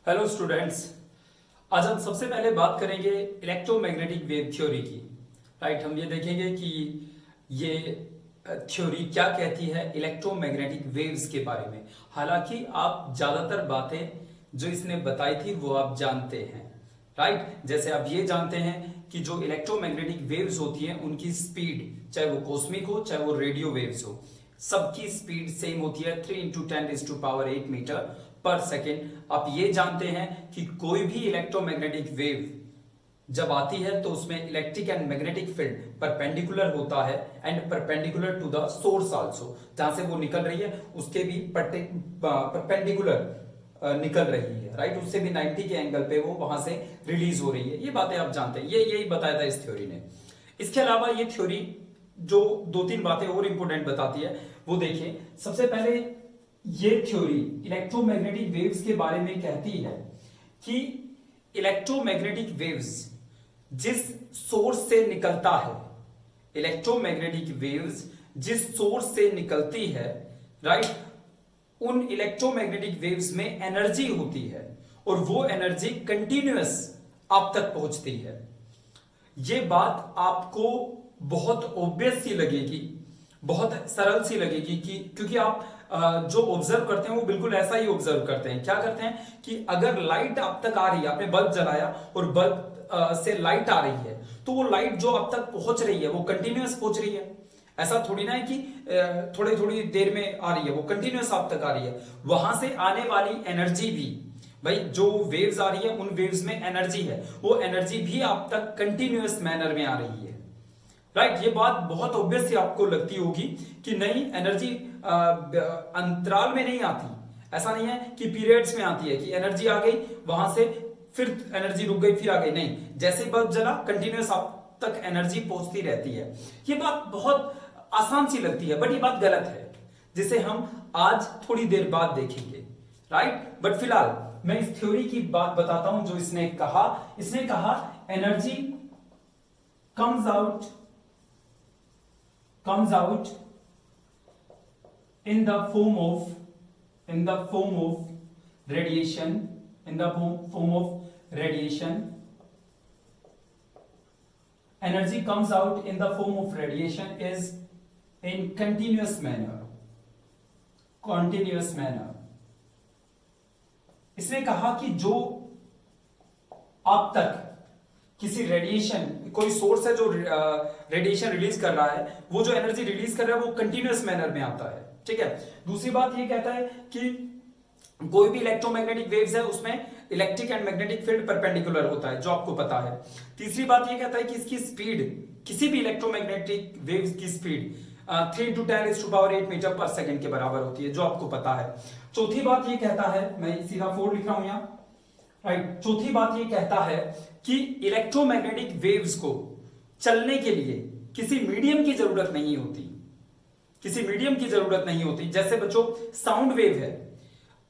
Hello students. आज हम सबसे पहले बात करेंगे इलेक्ट्रोमैग्नेटिक वेव थ्योरी की। राइट, हम ये देखेंगे कि ये थ्योरी क्या कहती है इलेक्ट्रोमैग्नेटिक वेव्स के बारे में। हालांकि आप ज्यादातर बातें जो इसने बताई थी वो आप जानते हैं। राइट, जैसे आप ये जानते हैं कि जो इलेक्ट्रोमैग्नेटिक वेव्स होती हैं उनकी स्पीड, चाहे वो कॉस्मिक हो चाहे वो रेडियो वेव्स हो, सबकी स्पीड सेम होती है 3 × 10⁸ मीटर पर सेकेंड। आप ये जानते हैं कि कोई भी इलेक्ट्रोमैग्नेटिक वेव जब आती है तो उसमें electric and magnetic field perpendicular होता है and perpendicular to the source also. जहां से वो निकल रही है उसके भी परपेंडिकुलर निकल रही है। राइट, उससे भी 90 के एंगल पे वो वहां से रिलीज हो रही है। ये बातें आप जानते हैं, ये यही बताया था इस थ्योरी ने। इसके अलावा ये थ्योरी जो 2-3 बातें और इंपॉर्टेंट बताती है वो देखिए। सबसे पहले ये थ्योरी इलेक्ट्रोमैग्नेटिक वेव्स के बारे में कहती है कि इलेक्ट्रोमैग्नेटिक वेव्स जिस सोर्स से निकलता है, इलेक्ट्रोमैग्नेटिक वेव्स जिस सोर्स से निकलती है, राइट, उन इलेक्ट्रोमैग्नेटिक वेव्स में एनर्जी होती है और वो एनर्जी कंटिन्यूअस आप तक पहुंचती है। ये बात आपको बहुत ऑब्वियस सी लगेगी, बहुत सरल सी लगेगी कि क्योंकि आप जो ऑब्जर्व करते हैं वो बिल्कुल ऐसा ही ऑब्जर्व करते हैं। क्या करते हैं कि अगर लाइट आप तक आ रही है, आपने बल्ब जलाया और बल्ब से लाइट आ रही है, तो वो लाइट जो आप तक पहुंच रही है वो कंटिन्यूअस पहुंच रही है। ऐसा थोड़ी ना है कि थोड़ी थोड़ी देर में आ रही है, वो कंटिन्यूअस आप तक आ रही है। वहां से आने वाली एनर्जी भी, भाई जो वेव्स आ रही है उन वेव्स में एनर्जी है, वो एनर्जी भी आप तक कंटिन्यूअस मैनर में आ रही है। राइट, ये बात बहुत ऑब्वियस ही आपको लगती होगी कि नहीं, एनर्जी अंतराल में नहीं आती। ऐसा नहीं है कि पीरियड्स में आती है कि एनर्जी आ गई वहां से फिर एनर्जी रुक गई फिर आ गई, नहीं, जैसे बल्ब जला कंटिन्यूअस आप तक एनर्जी पहुंचती रहती है। ये बात बहुत आसान सी लगती है बट ये बात गलत है, जिसे हम आज थोड़ी देर बाद देखेंगे। राइट, बट फिलहाल मैं इस थ्योरी की बात बताता हूं जो इसने कहा energy comes out in the form of radiation, energy comes out in the form of radiation is in continuous manner। इसने कहा कि जो आप तक किसी रेडिएशन, कोई सोर्स है जो रेडिएशन रिलीज कर रहा है, वो जो एनर्जी रिलीज कर रहा है वो कंटिन्यूअस मैनर में आता है। ठीक है, दूसरी बात ये कहता है कि कोई भी इलेक्ट्रोमैग्नेटिक वेव्स है उसमें electric and magnetic field perpendicular होता है, जो आपको पता है। तीसरी बात ये कहता है कि इसकी स्पीड, किसी भी इलेक्ट्रोमैग्नेटिक वेव्स की स्पीड 3 × 10⁸ मीटर पर सेकेंड के बराबर होती है, जो आपको पता है। चौथी बात ये कहता है, मैं सीधा 4 लिख रहा हूं यहां। राइट, चौथी बात ये कहता है कि इलेक्ट्रोमैग्नेटिक वेव्स को चलने के लिए किसी मीडियम की जरूरत नहीं होती। जैसे बच्चों साउंड वेव है,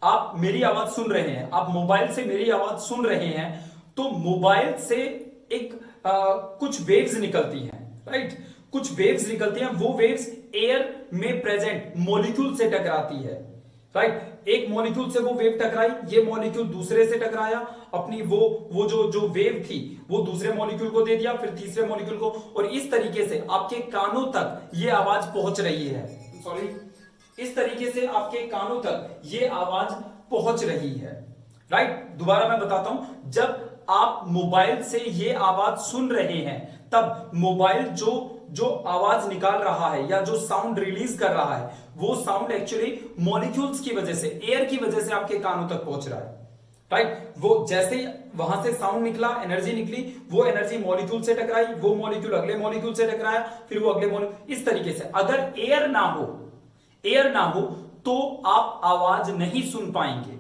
आप मेरी आवाज सुन रहे हैं, आप मोबाइल से मेरी आवाज सुन रहे हैं, तो मोबाइल से एक कुछ वेव्स निकलती हैं। राइट, कुछ वेव्स निकलती हैं, वो वेव्स एयर में प्रेजेंट मॉलिक्यूल से टकराती है। राइट, एक मॉलिक्यूल से वो वेव टकराई, ये मॉलिक्यूल दूसरे से टकराया, अपनी वो जो वेव थी वो दूसरे मॉलिक्यूल को दे दिया, फिर तीसरे मॉलिक्यूल को, और इस तरीके से आपके कानों तक ये आवाज पहुंच रही है। इस तरीके से आपके कानों तक ये आवाज पहुंच रही है। राइट, दोबारा मैं बताता हूं, जब आप मोबाइल से ये आवाज सुन रहे हैं तब मोबाइल जो आवाज निकाल रहा है या जो साउंड रिलीज कर रहा है, वो साउंड एक्चुअली मॉलिक्यूल्स की वजह से, एयर की वजह से आपके कानों तक पहुंच रहा है। राइट, वो जैसे वहां से साउंड निकला, एनर्जी निकली, वो एनर्जी मॉलिक्यूल से टकराई, वो मॉलिक्यूल अगले मॉलिक्यूल से टकराया, फिर वो अगले मॉलिक्यूल, इस तरीके से। अगर एयर ना हो तो आप आवाज नहीं सुन पाएंगे।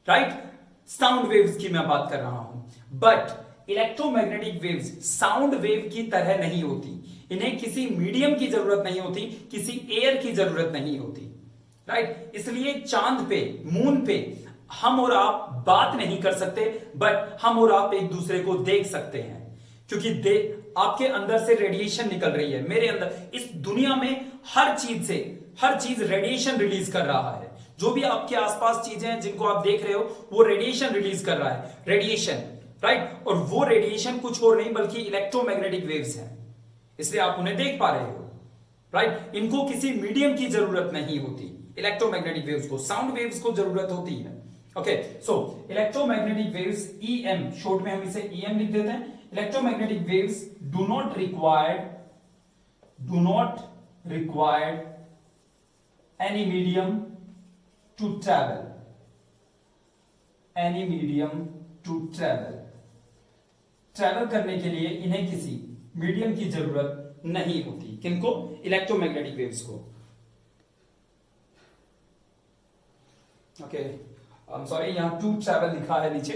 राइट, साउंड वेव्स की मैं बात कर रहा हूं, but electromagnetic waves sound wave की तरह नहीं होती। इन्हें किसी मीडियम की जरूरत नहीं होती, किसी एयर की जरूरत नहीं होती। राइट, इसलिए चांद पे, मून पे हम और आप बात नहीं कर सकते, बट हम और आप एक दूसरे को देख सकते हैं, क्योंकि आपके अंदर से रेडिएशन निकल रही है, मेरे अंदर, इस दुनिया में हर चीज रेडिएशन रिलीज कर रहा है, जो भी आपके आसपास चीजें हैं जिनको आप देख रहे हो वो रेडिएशन रिलीज कर रहा है, रेडिएशन, राइट। और वो रेडिएशन कुछ और नहीं बल्कि इलेक्ट्रोमैग्नेटिक वेव्स हैं, इसलिए आप उन्हें देख पा रहे हो, राइट। इनको किसी मीडियम की जरूरत नहीं होती, इलेक्ट्रोमैग्नेटिक वेव्स को, साउंड वेव्स को जरूरत होती है। ओके, सो इलेक्ट्रोमैग्नेटिक वेव्स ईएम, शॉर्ट में हम इसे ईएम लिख देते हैं। Electromagnetic waves do not required any medium to travel, any medium to travel करने के लिए इन्हें किसी मीडियम की जरूरत नहीं होती। किनको? इलेक्ट्रोमैग्नेटिक वेव्स को। ओके, आई एम सॉरी, यहां टू ट्रैवल लिखा है नीचे।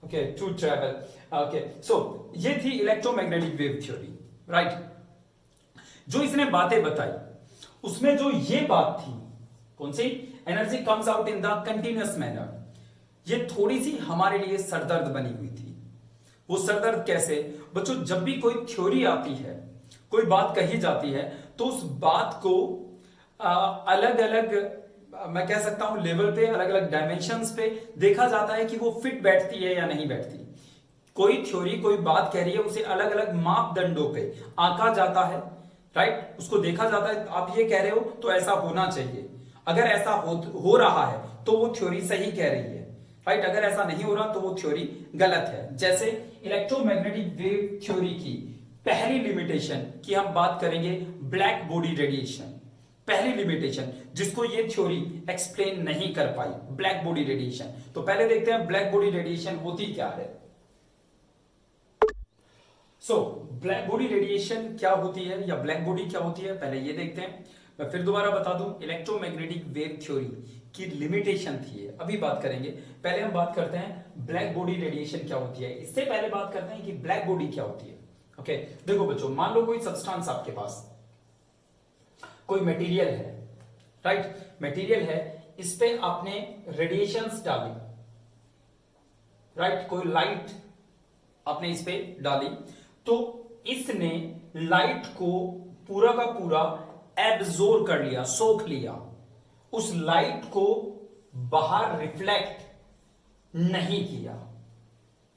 Okay, to travel. Okay, so ये थी इलेक्ट्रोमैग्नेटिक वेव थ्योरी, राइट। जो इसने बातें बताई उसमें जो ये बात थी, कौन सी? Energy comes out in the continuous manner, ये थोड़ी सी हमारे लिए सरदर्द बनी हुई थी। वो सरदर्द कैसे? बच्चों, जब भी कोई थ्योरी आती है, कोई बात कही जाती है, तो उस बात को अलग अलग, मैं कह सकता हूं लेवल पे, अलग अलग डायमेंशंस पे देखा जाता है कि वो फिट बैठती है या नहीं बैठती। कोई थ्योरी, कोई बात कह रही है, उसे अलग अलग मापदंडों पे आंका जाता है, राइट। उसको देखा जाता है, आप ये कह रहे हो तो ऐसा होना चाहिए, अगर ऐसा हो रहा है तो वो थ्योरी सही कह रही है, राइट। अगर ऐसा नहीं हो रहा तो वो थ्योरी गलत है। जैसे इलेक्ट्रोमैग्नेटिक वेव थ्योरी की पहली लिमिटेशन की हम बात करेंगे, ब्लैक बॉडी रेडिएशन। पहली लिमिटेशन जिसको ये थ्योरी एक्सप्लेन नहीं कर पाई, ब्लैक बॉडी रेडिएशन। तो पहले देखते हैं ब्लैक बॉडी रेडिएशन होती क्या है। सो ब्लैक बॉडी रेडिएशन क्या होती है या ब्लैक बॉडी क्या होती है, पहले ये देखते हैं। मैं फिर दोबारा बता दूं, इलेक्ट्रोमैग्नेटिक वेव थ्योरी की लिमिटेशन थी, अभी बात करेंगे। पहले हम बात करते हैं ब्लैक बॉडी रेडिएशन क्या होती है, इससे पहले बात करते हैं कि ब्लैक बॉडी क्या होती है। ओके, देखो बच्चों, मान लो कोई सब्सटेंस आपके पास, कोई मटेरियल है, राइट, मटेरियल है, इस पे आपने रेडिएशंस डाली, राइट, कोई लाइट आपने इस पे डाली, तो इसने लाइट को पूरा का पूरा एब्जॉर्ब कर लिया, सोख लिया। उस लाइट को बाहर रिफ्लेक्ट नहीं किया,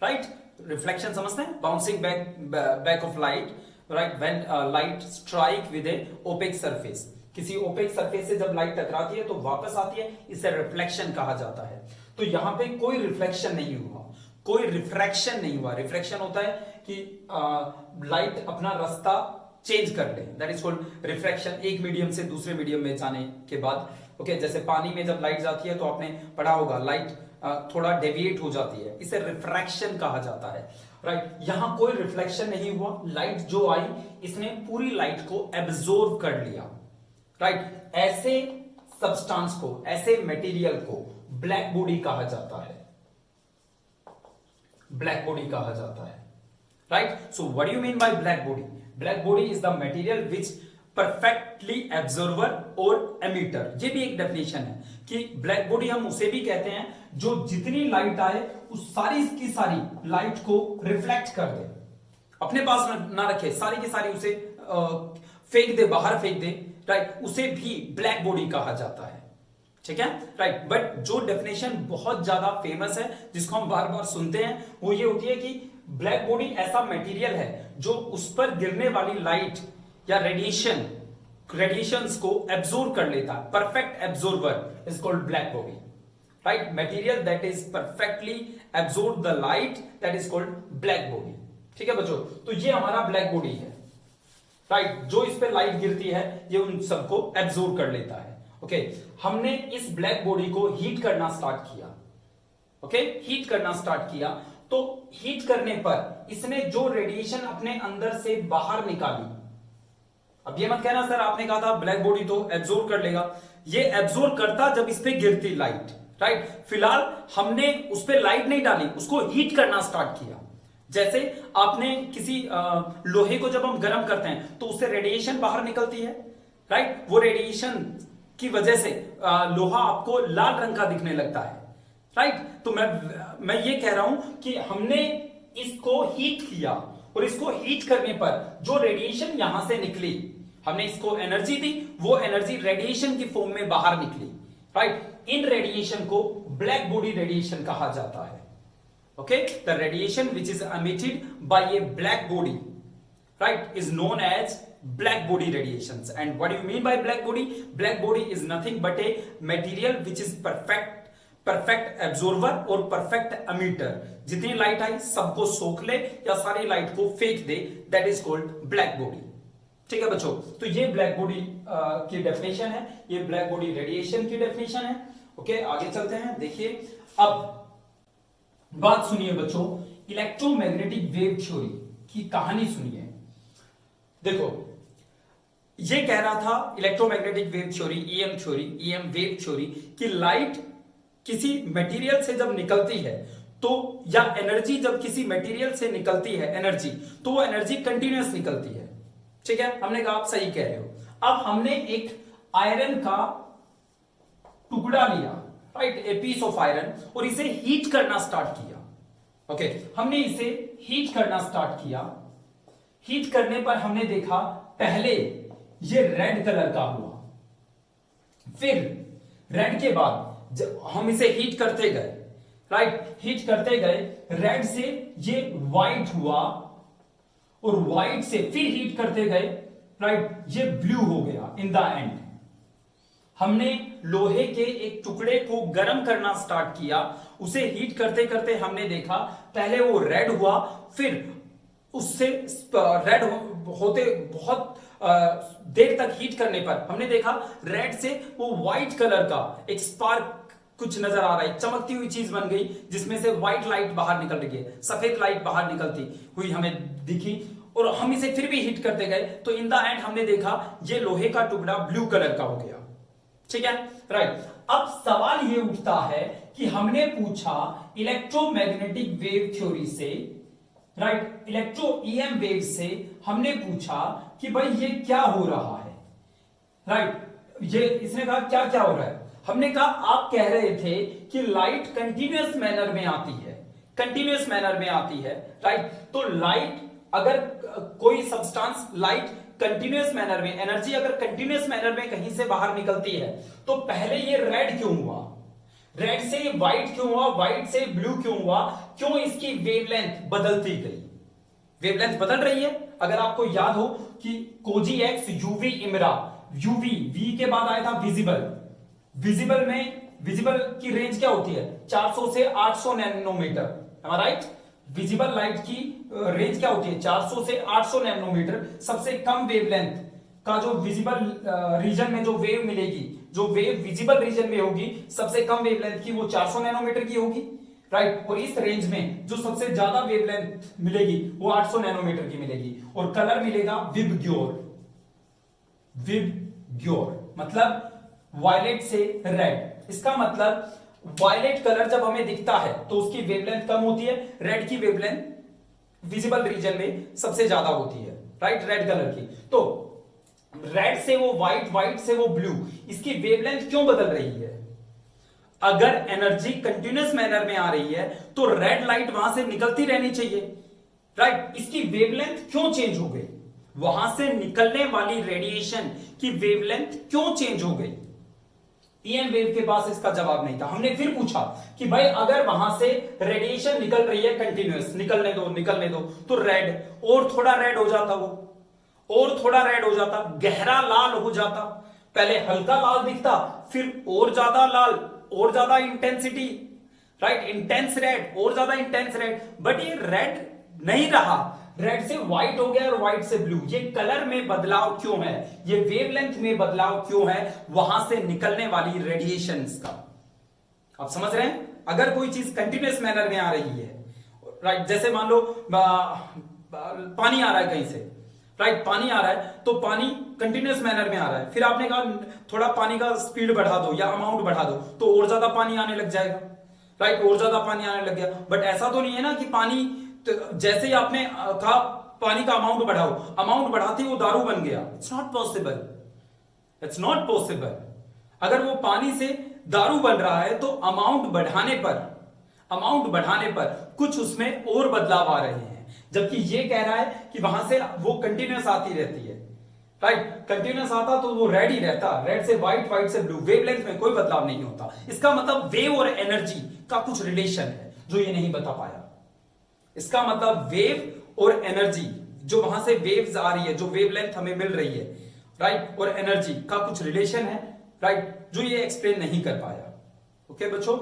राइट। रिफ्लेक्शन समझते हैं? Bouncing back of light, right, when light strike with a opaque surface. किसी ओपेक सरफेस से जब लाइट टकराती है तो वापस आती है, इसे रिफ्लेक्शन कहा जाता है। तो यहां पे कोई रिफ्लेक्शन नहीं हुआ, कोई रिफ्रैक्शन नहीं हुआ। रिफ्रैक्शन होता है कि लाइट अपना रास्ता चेंज कर ले, दैट इज कॉल्ड रिफ्रैक्शन, एक मीडियम से दूसरे मीडियम में जाने के बाद। ओके, जैसे पानी में जब लाइट जाती है तो आपने पढ़ा होगा, लाइट थोड़ा डेविएट हो जाती है, इसे रिफ्रैक्शन कहा जाता है, राइट। यहां कोई रिफ्लेक्शन नहीं हुआ, लाइट जो आई इसने पूरी लाइट को एब्जॉर्ब कर लिया, राइट। ऐसे सब्सटेंस को, ऐसे मटेरियल को ब्लैक बॉडी कहा जाता है, ब्लैक बॉडी कहा जाता है, right. So what do you mean by black body? Black body is the material which perfectly absorber और एमिटर। ये भी एक डेफिनेशन है कि ब्लैक बॉडी हम उसे भी कहते हैं जो जितनी लाइट आए उस सारी की सारी लाइट को रिफ्लेक्ट कर दे, अपने पास ना रखे, सारी की सारी उसे फेंक दे, बाहर फेंक दे, राइट, उसे भी ब्लैक बॉडी कहा जाता है, ठीक है, राइट। बट जो डेफिनेशन बहुत ज्यादा फेमस है, जिसको हम बार बार सुनते हैं, वो ये होती है कि ब्लैक बॉडी ऐसा मटेरियल है जो उस पर गिरने वाली लाइट या रेडिएशंस को एब्जॉर्ब कर लेता है, perfect absorber is called black body, right. Material that is perfectly absorb the light, that is called black body, ठीक है बच्चों। तो ये हमारा ब्लैक बॉडी है, राइट, जो इस पे लाइट गिरती है ये उन सबको एब्जॉर्ब कर लेता है। ओके, हमने इस ब्लैक बॉडी को हीट करना स्टार्ट किया, ओके, हीट करना स्टार्ट किया, तो हीट करने पर इसने जो रेडिएशन अपने अंदर से बाहर निकाली, अब ये मत कहना सर आपने कहा था ब्लैक बॉडी तो एब्जॉर्ब कर लेगा, ये एब्जॉर्ब करता जब इस पे गिरती लाइट, राइट। फिलहाल हमने उस पे लाइट नहीं डाली, उसको हीट करना स्टार्ट किया। जैसे आपने किसी लोहे को जब हम गर्म करते हैं तो उससे रेडिएशन बाहर निकलती है, राइट। वो रेडिएशन की वजह से लोहा आपको लाल रंग का दिखने लगता है, राइट। तो मैं ये कह रहा हूं कि हमने इसको हीट किया और इसको हीट करने पर जो रेडिएशन यहां से निकली, हमने इसको एनर्जी दी, वो एनर्जी रेडिएशन की फॉर्म में बाहर निकली, राइट। इन रेडिएशन को ब्लैक बॉडी रेडिएशन कहा जाता है। Okay, the radiation which is emitted by a black body, right, is known as black body radiations. And what do you mean by black body? Black body is nothing but a material which is perfect absorber और perfect emitter. जितनी light आई सबको सोख ले या सारी light को फेंक दे, that is called black body. ठीक है बच्चों, तो ये ब्लैक बॉडी की डेफिनेशन है, ये ब्लैक बॉडी रेडिएशन की डेफिनेशन है। ओके, आगे चलते हैं। देखिए अब बात सुनिए बच्चों, इलेक्ट्रोमैग्नेटिक वेव थ्योरी की कहानी सुनिए। देखो, ये कह रहा था electromagnetic wave theory, EM wave theory, कि लाइट किसी मटेरियल से जब निकलती है तो, या एनर्जी जब किसी मटेरियल से निकलती है एनर्जी, तो वो एनर्जी कंटिन्यूअस निकलती है। ठीक है, हमने कहा आप सही कह रहे हो। अब हमने एक आयरन का टुकड़ा लिया, right, a piece of iron, और इसे हीट करना स्टार्ट किया। ओके, हमने इसे हीट करना स्टार्ट किया। हीट करने पर हमने देखा पहले ये रेड कलर का हुआ, फिर रेड के बाद जब हम इसे हीट करते गए, राइट, हीट करते गए, रेड से ये व्हाइट हुआ, और व्हाइट से फिर हीट करते गए, राइट, ये ब्लू हो गया। इन द एंड हमने लोहे के एक टुकड़े को गर्म करना स्टार्ट किया, उसे हीट करते करते हमने देखा पहले वो रेड हुआ, फिर उससे रेड होते बहुत देर तक हीट करने पर हमने देखा रेड से वो व्हाइट कलर का एक स्पार्क कुछ नजर आ रहा है, चमकती हुई चीज बन गई, जिसमें से व्हाइट लाइट बाहर निकल रही है, सफेद लाइट बाहर निकलती हुई हमें दिखी, और हम इसे फिर भी हीट करते गए, तो इन द एंड हमने देखा ये लोहे का टुकड़ा ब्लू कलर का हो गया। ठीक है, राइट। अब सवाल ये उठता है कि हमने पूछा इलेक्ट्रोमैग्नेटिक वेव थ्योरी से, राइट, इलेक्ट्रो ईएम वेव से हमने पूछा कि भाई ये क्या हो रहा है, राइट, ये इसने कहा क्या क्या हो रहा है। हमने कहा आप कह रहे थे कि लाइट कंटिन्यूअस मैनर में आती है, कंटिन्यूअस मैनर में आती है, राइट। तो लाइट अगर कोई सब्सटेंस लाइट कंटिन्यूअस मैनर में, एनर्जी अगर कंटिन्यूअस मैनर में कहीं से बाहर निकलती है, तो पहले ये रेड क्यों हुआ, रेड से व्हाइट क्यों हुआ, व्हाइट से ब्लू क्यों हुआ, क्यों इसकी वेवलेंथ बदलती गई, वेवलेंथ बदल रही है। अगर आपको याद हो कि कोजी एक्स, यूवी इमरा, यूवी वी के बाद आया था विजिबल, विजिबल में विजिबल की रेंज क्या होती है 400 से 800 नैनोमीटर, राइट। विजिबल लाइट की रेंज क्या होती है 400 से 800 नैनोमीटर। सबसे कम वेवलेंथ का जो विजिबल रीजन में जो वेव मिलेगी, जो वेव विजिबल रीजन में होगी, सबसे कम वेवलेंथ की वो 400 नैनोमीटर की होगी, राइट। और इस रेंज में जो सबसे ज्यादा वेवलेंथ मिलेगी वो 800 नैनोमीटर की मिलेगी, और कलर मिलेगा विबग्योर, विबग्योर मतलब वायलेट से रेड। इसका मतलब वायलेट कलर जब हमें दिखता है तो उसकी वेवलेंथ कम होती है, रेड की वेवलेंथ विजिबल रीजन में सबसे ज्यादा होती है, राइट, रेड कलर की। तो रेड से वो व्हाइट, व्हाइट से वो ब्लू, इसकी वेवलेंथ क्यों बदल रही है। अगर एनर्जी कंटिन्यूअस मैनर में आ रही है तो रेड लाइट वहां से निकलती रहनी चाहिए, राइट। इसकी वेवलेंथ क्यों चेंज हो गई, वहां से निकलने वाली रेडिएशन की वेवलेंथ क्यों चेंज हो गई। ईएम वेव के पास इसका जवाब नहीं था। हमने फिर पूछा कि भाई अगर वहां से रेडिएशन निकल रही है कंटिन्यूअस, निकलने दो निकलने दो, तो रेड और थोड़ा रेड हो जाता, वो और थोड़ा रेड हो जाता, गहरा लाल हो जाता, पहले हल्का लाल दिखता, फिर और ज्यादा लाल, और ज्यादा इंटेंसिटी, राइट, इंटेंस रेड, और ज्यादा इंटेंस रेड। बट ये रेड नहीं रहा, रेड से व्हाइट हो गया और व्हाइट से ब्लू। ये कलर में बदलाव क्यों है, ये वेवलेंथ में बदलाव क्यों है, वहां से निकलने वाली रेडिएशंस का। आप समझ रहे हैं, अगर कोई चीज कंटिन्यूअस मैनर में आ रही है, राइट, जैसे मान लो पानी आ रहा है कहीं से, राइट, पानी आ रहा है, तो पानी कंटिन्यूअस मैनर में आ रहा है, फिर आपने कहा थोड़ा पानी का स्पीड बढ़ा दो या अमाउंट बढ़ा दो, तो और ज्यादा पानी आने लग जाएगा, राइट, और ज्यादा पानी आने लग गया। बट ऐसा तो नहीं है ना कि पानी, तो जैसे ही आपने कहा पानी का अमाउंट बढ़ाओ, अमाउंट बढ़ाते ही वो दारू बन गया। It's not possible, it's not possible. अगर वो पानी से दारू बन रहा है तो अमाउंट बढ़ाने पर कुछ उसमें और बदलाव आ रहे हैं, जबकि ये कह रहा है कि वहां से वो कंटिन्यूअस आती रहती है, राइट। कंटिन्यूअस आता तो वो रेड ही रहता, रेड से व्हाइट, व्हाइट से ब्लू, वेवलेंथ में कोई बदलाव नहीं होता। इसका मतलब वेव और एनर्जी का कुछ रिलेशन है जो ये नहीं बता पाया। इसका मतलब वेव और एनर्जी, जो वहां से वेव्स आ रही है, जो वेवलेंथ हमें मिल रही है, राइट, और एनर्जी का कुछ रिलेशन है, राइट, जो ये एक्सप्लेन नहीं कर पाया। ओके बच्चों,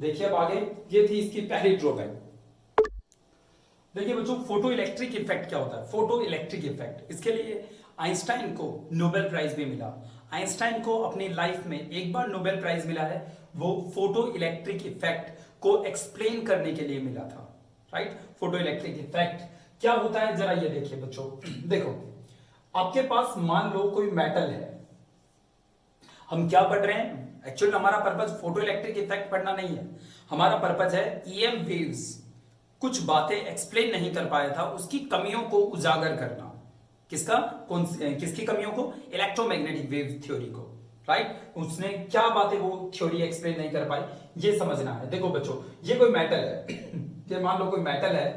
देखिए अब आगे, ये थी इसकी पहली ड्रॉबैक। देखिए बच्चों, फोटो इलेक्ट्रिक इफेक्ट क्या होता है? फोटो इलेक्ट्रिक इफेक्ट, इसके लिए आइंस्टाइन को नोबेल प्राइज भी मिला। आइंस्टाइन को अपनी लाइफ में एक बार नोबेल प्राइज मिला है, वो फोटो इलेक्ट्रिक इफेक्ट को एक्सप्लेन करने के लिए मिला था, राइट। फोटो इलेक्ट्रिक इफेक्ट क्या होता है, जरा ये देखिए बच्चों। देखो, आपके पास मान लो कोई मेटल है, हम क्या पढ़ रहे हैं? एक्चुअली हमारा पर्पज फोटो इलेक्ट्रिक इफेक्ट पढ़ना नहीं है, हमारा पर्पज है ईएम वेव्स, कुछ बातें एक्सप्लेन नहीं कर पाया था, उसकी कमियों को उजागर करना। किसका? किसकी कमियों को? इलेक्ट्रोमैग्नेटिक वेव थ्योरी को, राइट। उसने क्या बातें, वो थ्योरी एक्सप्लेन नहीं कर पाई, ये समझना है। देखो बच्चों, ये कोई मेटल है ये मान लो कोई मेटल है,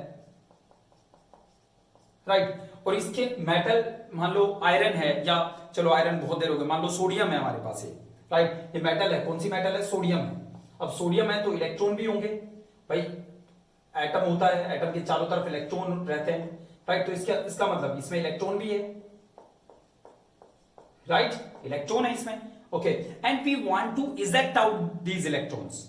राइट, और इसके मेटल मान लो आयरन है, या चलो आयरन बहुत देर हो गई, मान लो सोडियम है हमारे पास, राइट। ये मेटल है, कौन सी मेटल है? सोडियम है। अब सोडियम है तो इलेक्ट्रॉन भी होंगे भाई, एटम होता है, एटम के चारों तरफ इलेक्ट्रॉन रहते हैं, राइट। तो इसका मतलब इसमें इलेक्ट्रॉन भी है, राइट, इलेक्ट्रॉन है इसमें। Okay, and we want to eject out these electrons,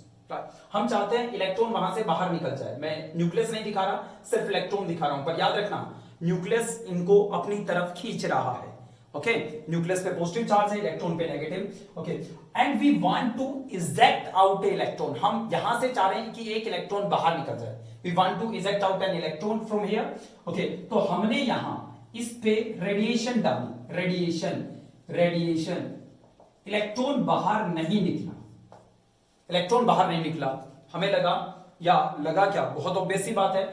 हम चाहते हैं इलेक्ट्रॉन वहां से बाहर निकल जाए। मैं न्यूक्लियस नहीं दिखा रहा, सिर्फ इलेक्ट्रॉन दिखा रहा हूं, पर याद रखना न्यूक्लियस इनको अपनी तरफ खींच रहा है। ओके, न्यूक्लियस पे पॉजिटिव चार्ज है, इलेक्ट्रॉन पे negative. Okay, and we want to eject out a electron, हम यहां से चाह रहे हैं कि एक इलेक्ट्रॉन बाहर निकल जाए। We want to eject out an electron from here. Okay, तो हमने यहां इस पे रेडिएशन डाली, रेडिएशन, इलेक्ट्रॉन बाहर नहीं निकला, इलेक्ट्रॉन बाहर नहीं निकला। हमें लगा क्या, बहुत ऑब्वियस सी बात है,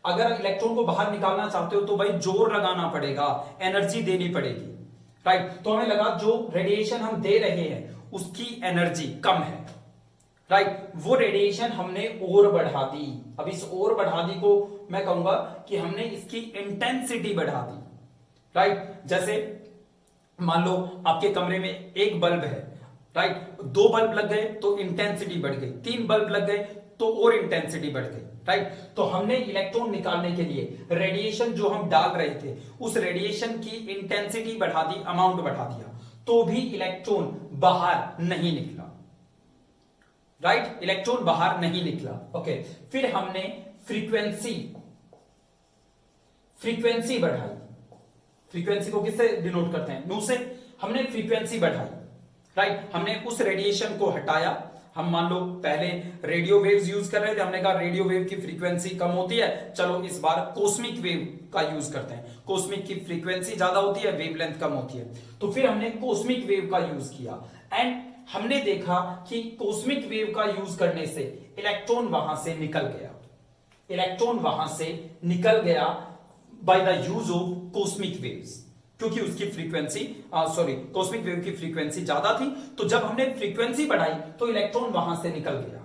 अगर इलेक्ट्रॉन को बाहर निकालना चाहते हो तो भाई जोर लगाना पड़ेगा, एनर्जी देनी पड़ेगी, राइट। तो हमें लगा जो रेडिएशन हम दे रहे हैं उसकी एनर्जी कम है, राइट, वो रेडिएशन हमने और बढ़ा दी। अब इस और बढ़ा दी को मैं कहूंगा कि हमने इसकी इंटेंसिटी बढ़ा दी, राइट। जैसे मान लो आपके कमरे में एक बल्ब है, राइट, दो बल्ब लग गए तो इंटेंसिटी बढ़ गई, तीन बल्ब लग गए तो और इंटेंसिटी बढ़ गई, राइट। तो हमने इलेक्ट्रॉन निकालने के लिए रेडिएशन जो हम डाल रहे थे उस रेडिएशन की इंटेंसिटी बढ़ा दी, अमाउंट बढ़ा दिया, तो भी इलेक्ट्रॉन बाहर नहीं निकला, राइट, इलेक्ट्रॉन बाहर नहीं निकला। ओके, फिर हमने फ्रीक्वेंसी बढ़ाई। फ्रीक्वेंसी को किससे डिनोट करते हैं? न्यू से। हमने फ्रीक्वेंसी बढ़ाई, राइट, हमने उस रेडिएशन को हटाया। हम मान लो पहले रेडियो वेव्स यूज कर रहे थे, हमने कहा रेडियो वेव की फ्रीक्वेंसी कम होती है, चलो इस बार कॉस्मिक वेव का यूज करते हैं, कॉस्मिक की फ्रीक्वेंसी ज्यादा होती है, वेवलेंथ कम होती है, तो फिर हमने कॉस्मिक वेव का यूज किया। एंड हमने देखा कि कॉस्मिक वेव का यूज करने से इलेक्ट्रॉन वहां से निकल गया, इलेक्ट्रॉन वहां से निकल गया by the use of cosmic waves, क्योंकि उसकी फ्रीक्वेंसी कॉस्मिक वेव की फ्रीक्वेंसी ज्यादा थी। तो जब हमने फ्रीक्वेंसी बढ़ाई तो इलेक्ट्रॉन वहां से निकल गया,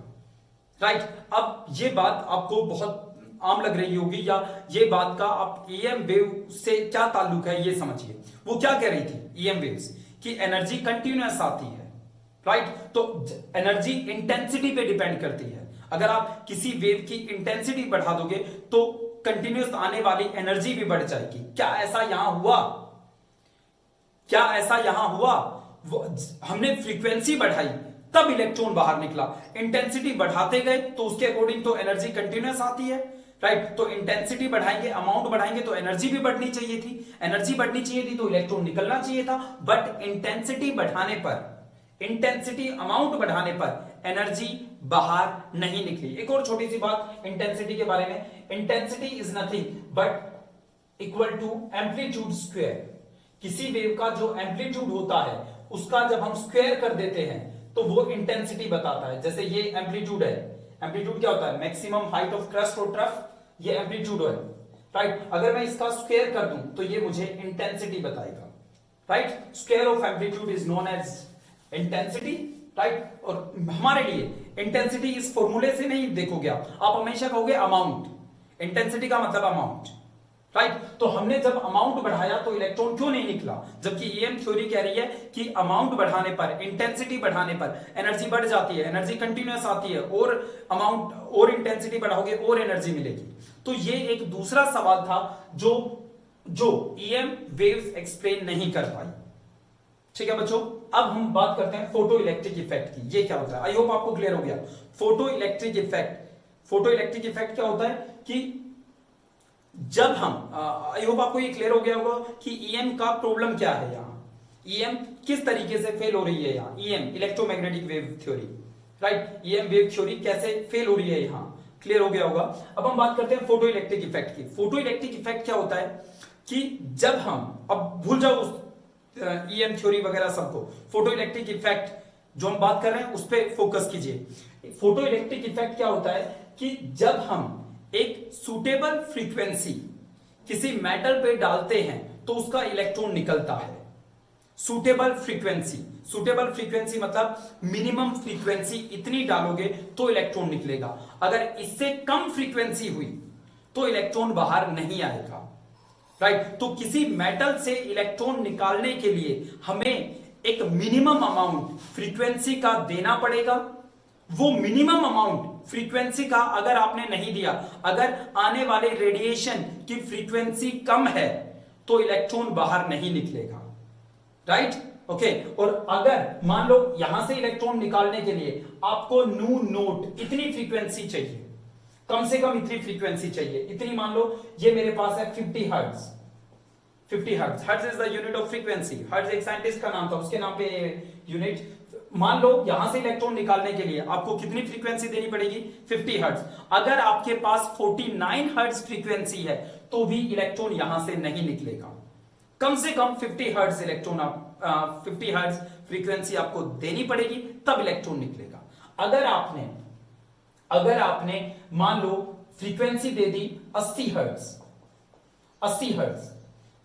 राइट। अब ये बात आपको बहुत आम लग रही होगी, या ये बात का आप ईएम वेव से क्या ताल्लुक है ये समझिए। वो क्या कह रही थी ईएम वेव्स की एनर्जी कंटिन्यूअस आती है, राइट। तो एनर्जी इंटेंसिटी पे डिपेंड करती है। अगर आप किसी वेव की इंटेंसिटी बढ़ा दोगे तो कंटिन्यूअस आने वाली एनर्जी भी बढ़ जाएगी। क्या ऐसा यहां हुआ? क्या ऐसा यहां हुआ? हमने फ्रीक्वेंसी बढ़ाई तब इलेक्ट्रॉन बाहर निकला, इंटेंसिटी बढ़ाते गए तो उसके अकॉर्डिंग तो एनर्जी कंटिन्यूअस आती है, राइट। तो इंटेंसिटी बढ़ाएंगे, अमाउंट बढ़ाएंगे तो एनर्जी भी बढ़नी चाहिए थी, एनर्जी बढ़नी चाहिए थी तो इलेक्ट्रॉन निकलना चाहिए था। बट इंटेंसिटी बढ़ाने पर, इंटेंसिटी अमाउंट बढ़ाने पर एनर्जी बाहर नहीं निकली। एक और छोटी सी बात इंटेंसिटी के बारे में, intensity is nothing but equal to amplitude square. किसी वेव का जो एम्पलीट्यूड होता है उसका जब हम स्क्वायर कर देते हैं तो वो इंटेंसिटी बताता है। जैसे ये एम्पलीट्यूड है, एम्पलीट्यूड क्या होता है? मैक्सिमम हाइट ऑफ क्रस्ट और ट्रफ, ये एम्पलीट्यूड है, राइट। अगर मैं इसका स्क्वायर कर दूं तो ये मुझे इंटेंसिटी बताएगा, right. Square of amplitude is known as intensity, right. और हमारे लिए इंटेंसिटी इस फॉर्मूले से नहीं देखोगे आप हमेशा कहोगे अमाउंट। इंटेंसिटी का मतलब अमाउंट, राइट। तो हमने जब अमाउंट बढ़ाया तो इलेक्ट्रॉन क्यों नहीं निकला, जबकि ईएम थ्योरी कह रही है कि अमाउंट बढ़ाने पर, इंटेंसिटी बढ़ाने पर एनर्जी बढ़ जाती है, एनर्जी कंटिन्यूअस आती है, और अमाउंट और इंटेंसिटी बढ़ाओगे और एनर्जी मिलेगी। तो ये एक दूसरा सवाल था जो ईएम वेव्स एक्सप्लेन नहीं कर पाई। ठीक है बच्चों, अब हम बात करते हैं फोटो इलेक्ट्रिक इफेक्ट की। ये क्या होता है, आई होप आपको क्लियर हो गया। फोटो इलेक्ट्रिक इफेक्ट क्या होता है कि जब हम, आई होप आपको ये क्लियर हो गया होगा कि ईएम का प्रॉब्लम क्या है, यहां ईएम किस तरीके से फेल हो रही है, यहां EM electromagnetic wave theory, right, EM wave theory कैसे फेल हो रही है, यहां क्लियर हो गया होगा। अब हम बात करते हैं फोटो इलेक्ट्रिक इफेक्ट की। फोटो इलेक्ट्रिक इफेक्ट क्या होता है कि जब हम, अब भूल जाओ उस ईएम थ्योरी वगैरह सबको, फोटो इलेक्ट्रिक इफेक्ट जो हम बात कर रहे हैं उस पर फोकस कीजिए। फोटो इलेक्ट्रिक इफेक्ट क्या होता है कि जब हम एक सुटेबल फ्रीक्वेंसी किसी मेटल पे डालते हैं तो उसका इलेक्ट्रॉन निकलता है। सुटेबल फ्रीक्वेंसी मतलब मिनिमम फ्रीक्वेंसी इतनी डालोगे तो इलेक्ट्रॉन निकलेगा, अगर इससे कम फ्रीक्वेंसी हुई तो इलेक्ट्रॉन बाहर नहीं आएगा, राइट। तो किसी मेटल से इलेक्ट्रॉन निकालने के लिए हमें एक मिनिमम अमाउंट फ्रीक्वेंसी का देना पड़ेगा। वो मिनिमम अमाउंट फ्रीक्वेंसी का अगर आपने नहीं दिया, अगर आने वाले रेडिएशन की फ्रीक्वेंसी कम है तो इलेक्ट्रॉन बाहर नहीं निकलेगा, राइट, ओके। और अगर मान लो यहां से इलेक्ट्रॉन निकालने के लिए आपको न्यू नोट इतनी फ्रीक्वेंसी चाहिए, कम से कम इतनी फ्रीक्वेंसी चाहिए, इतनी मान लो ये मेरे पास है 50 hertz. 50 hertz, hertz is the unit of frequency. Hertz एक साइंटिस्ट का नाम था, उसके नाम पे यूनिट। मान लो यहां से इलेक्ट्रॉन निकालने के लिए आपको कितनी फ्रीक्वेंसी देनी पड़ेगी, 50 हर्ट्ज। अगर आपके पास 49 हर्ट्ज फ्रीक्वेंसी है तो भी इलेक्ट्रॉन यहां से नहीं निकलेगा। कम से कम 50 हर्ट्ज इलेक्ट्रॉन 50 हर्ट्ज फ्रीक्वेंसी आपको देनी पड़ेगी, तब इलेक्ट्रॉन निकलेगा। अगर आपने मान लो फ्रीक्वेंसी दे दी 80 हर्ट्ज, 80 हर्ट्ज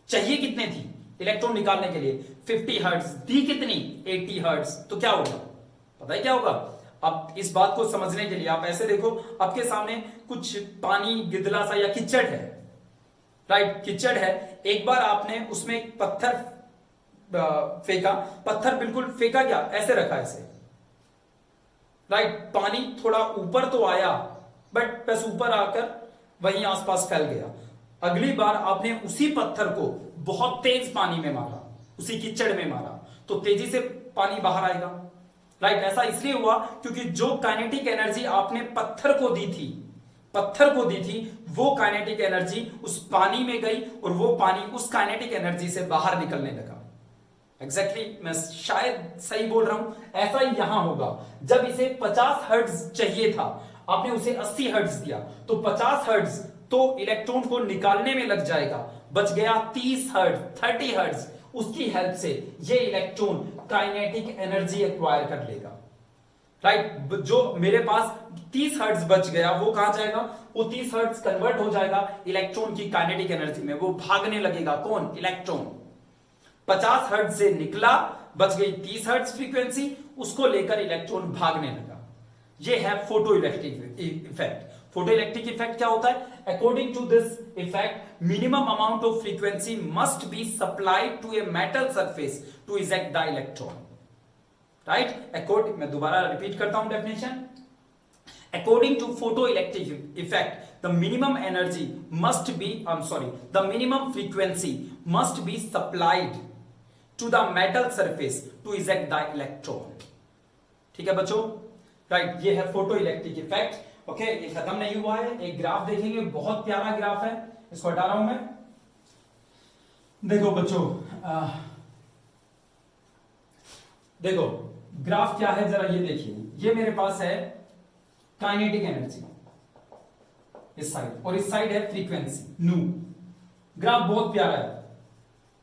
चाहिए, कितने थी इलेक्ट्रॉन निकालने के लिए, 50 हर्ट्ज दी कितनी, 80 हर्ट्ज, तो क्या होगा पता है क्या होगा। अब इस बात को समझने के लिए आप ऐसे देखो, आपके सामने कुछ पानी गिदला सा या कीचड़ है, राइट, कीचड़ है। एक बार आपने उसमें एक पत्थर फेंका, पत्थर बिल्कुल फेंका क्या, ऐसे रखा ऐसे, राइट, पानी थोड़ा ऊपर तो आया बट बस ऊपर आकर वहीं आसपास फैल गया। अगली बार आपने उसी पत्थर को बहुत तेज पानी में मारा, उसी कीचड़ में मारा, तो तेजी से पानी बाहर आएगा, राइट। ऐसा इसलिए हुआ क्योंकि जो काइनेटिक एनर्जी आपने पत्थर को दी थी, वो काइनेटिक एनर्जी उस पानी में गई और वो पानी उस काइनेटिक एनर्जी से बाहर निकलने लगा। एग्जैक्टली मैं शायद सही बोल रहा हूं, ऐसा ही यहां होगा। जब इसे 50 हर्ट्ज चाहिए था, आपने उसे 80 हर्ट्ज दिया, तो 50 हर्ट्ज तो इलेक्ट्रॉन को निकालने में लग जाएगा, बच गया 30 हर्ट्ज, 30 हर्ट्ज। उसकी हेल्प से ये इलेक्ट्रॉन काइनेटिक एनर्जी एक्वायर कर लेगा, राइट। जो मेरे पास 30 हर्ट्ज बच गया वो कहां जाएगा, वो 30 हर्ट्ज कन्वर्ट हो जाएगा इलेक्ट्रॉन की काइनेटिक एनर्जी में, वो भागने लगेगा, कौन, इलेक्ट्रॉन। 50 हर्ट्ज से निकला, बच गई 30 हर्ट्ज फ्रीक्वेंसी, उसको लेकर इलेक्ट्रॉन भागने लगा। ये है photo electric effect. Photo electric effect क्या होता है, according to this effect minimum amount of frequency must be supplied to a metal surface to eject the electron, right. मैं दोबारा रिपीट करता हूं definition. According to photoelectric effect, the minimum frequency must be supplied to the metal surface to eject the electron. ठीक है बच्चों, right, ये है photo electric effect. Okay, ये खत्म नहीं हुआ है, एक ग्राफ देखेंगे, बहुत प्यारा ग्राफ है, इसको हटा रहा हूं मैं। देखो बच्चों, देखो ग्राफ क्या है, जरा ये देखिए। ये मेरे पास है काइनेटिक एनर्जी इस साइड, और इस साइड है फ्रीक्वेंसी नू। ग्राफ बहुत प्यारा है,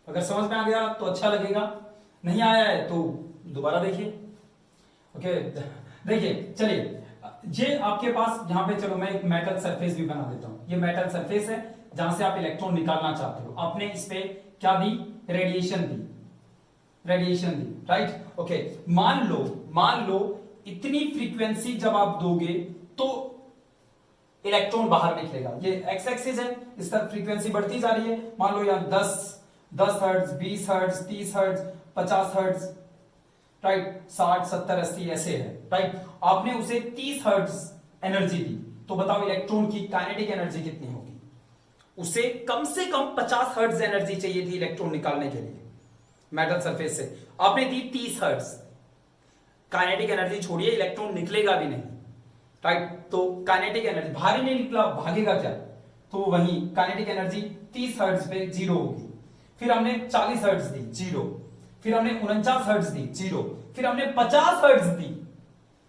अगर समझ में आ गया तो अच्छा लगेगा, नहीं आया है तो दोबारा देखिए। ओके, देखिए, चलिए, ये आपके पास यहां पे, चलो मैं एक मेटल सरफेस भी बना देता हूं। ये मेटल सरफेस है जहां से आप इलेक्ट्रॉन निकालना चाहते हो। आपने इस पे क्या दी, रेडिएशन दी, राइट। ओके, मान लो इतनी फ्रीक्वेंसी जब आप दोगे तो इलेक्ट्रॉन बाहर निकलेगा। ये एक्स एक्सिस है, इस तरफ फ्रीक्वेंसी बढ़ती जा रही है। मान लो यहाँ 10 hertz, 20 hertz, 30 hertz, 50 hertz, right, 60, 70, 80 ऐसे है, राइट। आपने उसे 30 हर्ट्ज एनर्जी दी, तो बताओ इलेक्ट्रॉन की काइनेटिक एनर्जी कितनी होगी? उसे कम से कम 50 हर्ट्ज एनर्जी चाहिए थी इलेक्ट्रॉन निकालने के लिए मेटल सरफेस से। आपने दी 30 हर्ट्ज, काइनेटिक एनर्जी छोड़िए, इलेक्ट्रॉन निकलेगा भी नहीं, राइट। तो काइनेटिक एनर्जी बाहर ही नहीं निकला, भागेगा क्या? तो वही काइनेटिक एनर्जी 30 हर्ट्ज पे 0 होगी। फिर हमने 40 हर्ट्ज दी, 0। फिर हमने 49 हर्ट्ज दी, 0। फिर हमने 50 हर्ट्ज दी।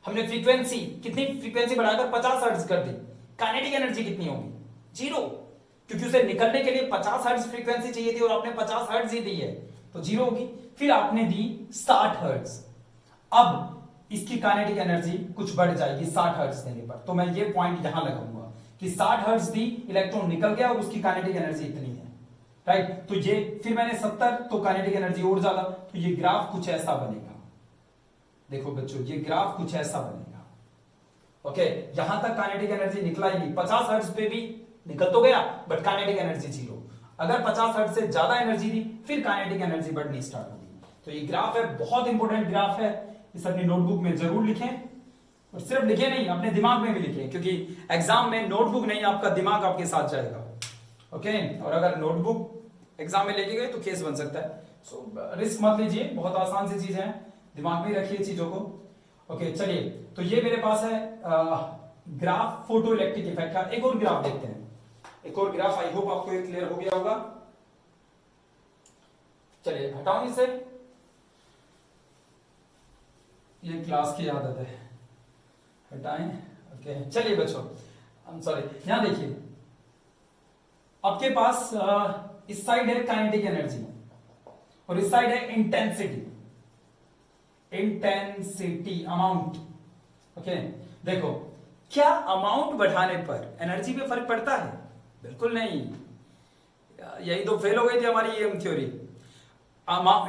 हमने फ्रीक्वेंसी, कितनी फ्रीक्वेंसी बढ़ाकर 50 हर्ट्ज कर दी। काइनेटिक एनर्जी कितनी होगी? 0, क्योंकि उसे निकलने के लिए 50 हर्ट्ज फ्रीक्वेंसी चाहिए थी और आपने 50 हर्ट्ज ही दी है, तो 0 होगी। फिर आपने दी 60 हर्ट्ज। अब इसकी काइनेटिक एनर्जी कुछ बढ़ जाएगी 60 हर्ट्ज देने पर। तो मैं ये पॉइंट यहां लगाऊंगा कि 60 हर्ट्ज दी, इलेक्ट्रॉन निकल गया और उसकी काइनेटिक एनर्जी इतनी है, राइट। तो ये, फिर मैंने 70, तो काइनेटिक एनर्जी और ज्यादा। तो ये ग्राफ कुछ ऐसा बनेगा। देखो बच्चों, ये ग्राफ कुछ ऐसा बनेगा, ओके। यहां तक काइनेटिक एनर्जी निकला ही नहीं, 50 हर्ट्ज पे भी निकल तो गया, बट काइनेटिक एनर्जी 0। अगर 50 हर्ट्ज से ज्यादा एनर्जी दी, फिर काइनेटिक एनर्जी बढ़नी स्टार्ट होगी। तो ये ग्राफ है, बहुत इंपॉर्टेंट ग्राफ है, इस अपनी नोटबुक में जरूर लिखें, और सिर्फ लिखें नहीं, अपने दिमाग में भी लिखें, क्योंकि एग्जाम में नोटबुक नहीं, आपका दिमाग आपके साथ जाएगा, ओके। और अगर नोटबुक एग्जाम में लेके गए तो केस बन सकता है। सो रिस्क मत लीजिए, बहुत आसान सी चीज है, दिमाग में रखिए चीजों को, ओके। चलिए, तो ये मेरे पास है ग्राफ फोटो इलेक्ट्रिक इफेक्ट का। एक और ग्राफ देखते हैं, एक और ग्राफ, आई होप आपको ये क्लियर हो गया होगा। चलिए हटाओ इसे, ये क्लास की आदत है, हटाएं, ओके। चलिए बच्चों, सॉरी, यहां देखिए, आपके पास इस साइड है काइनेटिक एनर्जी और इस साइड है इंटेंसिटी, अमाउंट, ओके। देखो, क्या अमाउंट बढ़ाने पर एनर्जी पे फर्क पड़ता है? बिल्कुल नहीं, यही तो फेल हो गई थी हमारी ये थ्योरी।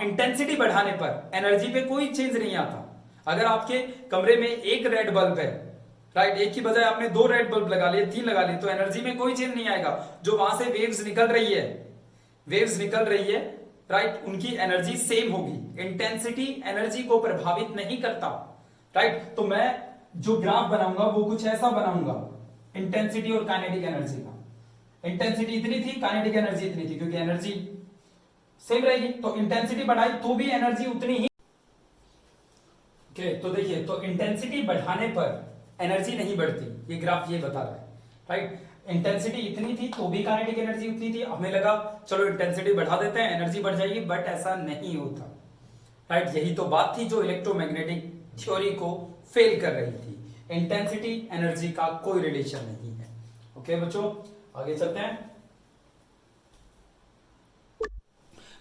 इंटेंसिटी बढ़ाने पर एनर्जी पे कोई चेंज नहीं आता। अगर आपके कमरे में एक रेड बल्ब है, राइट, एक की बजाय आपने 2 रेड बल्ब लगा लिए, 3 लगा लिए, तो एनर्जी में कोई चेंज नहीं आएगा। जो वहां से वेव्स निकल रही है, राइट, उनकी एनर्जी सेम होगी। इंटेंसिटी एनर्जी को प्रभावित नहीं करता, राइट। तो मैं जो ग्राफ बनाऊंगा वो कुछ ऐसा बनाऊंगा, इंटेंसिटी और काइनेटिक एनर्जी का। इंटेंसिटी इतनी थी, काइनेटिक एनर्जी इतनी थी, क्योंकि एनर्जी सेम रहेगी, तो इंटेंसिटी बढ़ाई तो भी एनर्जी उतनी ही, ओके। तो देखिए, तो इंटेंसिटी बढ़ाने पर एनर्जी नहीं बढ़ती, ये ग्राफ ये बता रहा है, राइट। इंटेंसिटी इतनी थी तो भी काइनेटिक एनर्जी उतनी थी। हमें लगा चलो इंटेंसिटी बढ़ा देते हैं, एनर्जी बढ़ जाएगी, बट ऐसा नहीं होता, राइट। यही तो बात थी जो इलेक्ट्रोमैग्नेटिक थ्योरी को फेल कर रही थी। इंटेंसिटी एनर्जी का कोई रिलेशन नहीं है, ओके बच्चों। आगे चलते हैं।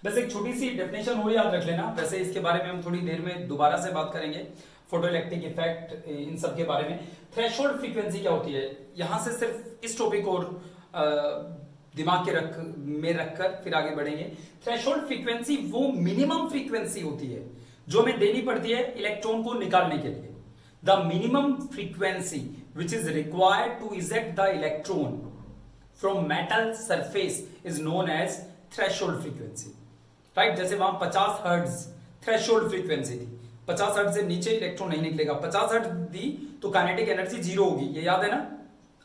बस एक छोटी सी डेफिनेशन और याद रख लेना, वैसे इसके बारे में हम थोड़ी देर में दोबारा से बात करेंगे, फोटो इलेक्ट्रिक इफेक्ट, इन सब के बारे में। थ्रेशोल्ड फ्रीक्वेंसी क्या होती है, यहां से सिर्फ इस टॉपिक को दिमाग में रखकर फिर आगे बढ़ेंगे। थ्रेशोल्ड फ्रीक्वेंसी वो मिनिमम फ्रीक्वेंसी होती है जो हमें देनी पड़ती है इलेक्ट्रॉन को निकालने के लिए। The minimum frequency which is required to eject the electron from metal surface is known as threshold frequency, right. जैसे वहां 50 हर्ट्ज थ्रेशोल्ड फ्रीक्वेंसी थी, 50 हर्ट्ज से नीचे इलेक्ट्रॉन नहीं निकलेगा। 50 हर्ट्ज दी तो काइनेटिक एनर्जी 0 होगी, ये याद है ना,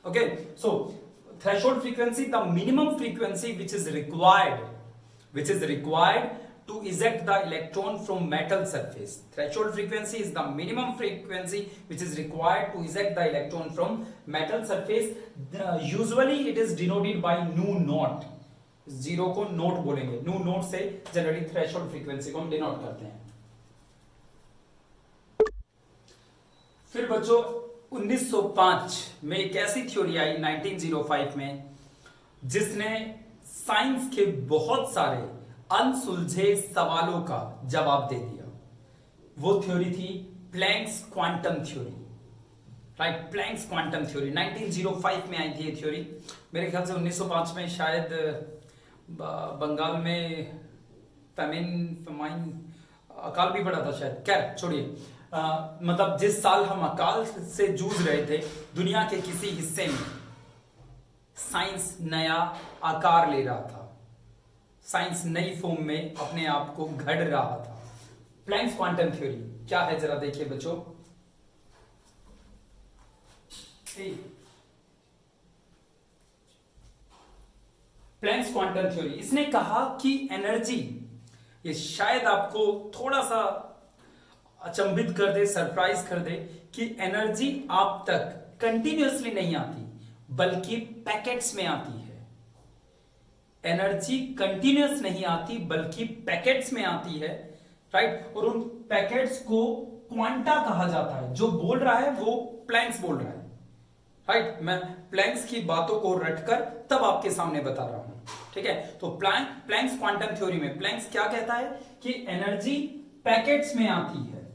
okay. So threshold frequency, the minimum frequency which is required to eject the electron from metal surface. Threshold frequency is the minimum frequency which is required to eject the electron from metal surface. Usually it is denoted by nu naught. 0 को note बोलेंगे, nu naught से generally threshold frequency को हम denote करते हैं। फिर बच्चों 1905 में एक ऐसी थ्योरी आई 1905 में जिसने साइंस के बहुत सारे अनसुलझे सवालों का जवाब दे दिया। वो थ्योरी थी Planck's quantum theory, right. Planck's quantum theory 1905 में आई थी ये थ्योरी। मेरे ख्याल से 1905 में शायद बंगाल में फमाइन अकाल भी पड़ा था शायद, खैर छोड़िए। मतलब जिस साल हम अकाल से जूझ रहे थे दुनिया के किसी हिस्से में, साइंस नया आकार ले रहा था, साइंस नई फॉर्म में अपने आप को घड़ रहा था। प्लैंक्स क्वांटम थ्योरी क्या है, जरा देखिए बच्चों। प्लैंक्स क्वांटम थ्योरी, इसने कहा कि एनर्जी, ये शायद आपको थोड़ा सा अचंभित कर दे, सरप्राइज कर दे कि एनर्जी आप तक कंटिन्यूअसली नहीं आती बल्कि पैकेट्स में आती है। एनर्जी कंटिन्यूअस नहीं आती बल्कि पैकेट्स में आती है, राइट। और उन पैकेट्स को क्वांटा कहा जाता है। जो बोल रहा है वो प्लैंक्स बोल रहा है, राइट। मैं प्लैंक्स की बातों को रटकर तब आपके सामने बता रहा हूं, ठीक है। तो प्लैंक्स क्वांटम थ्योरी में प्लैंक्स क्या कहता है कि एनर्जी पैकेट्स में आती है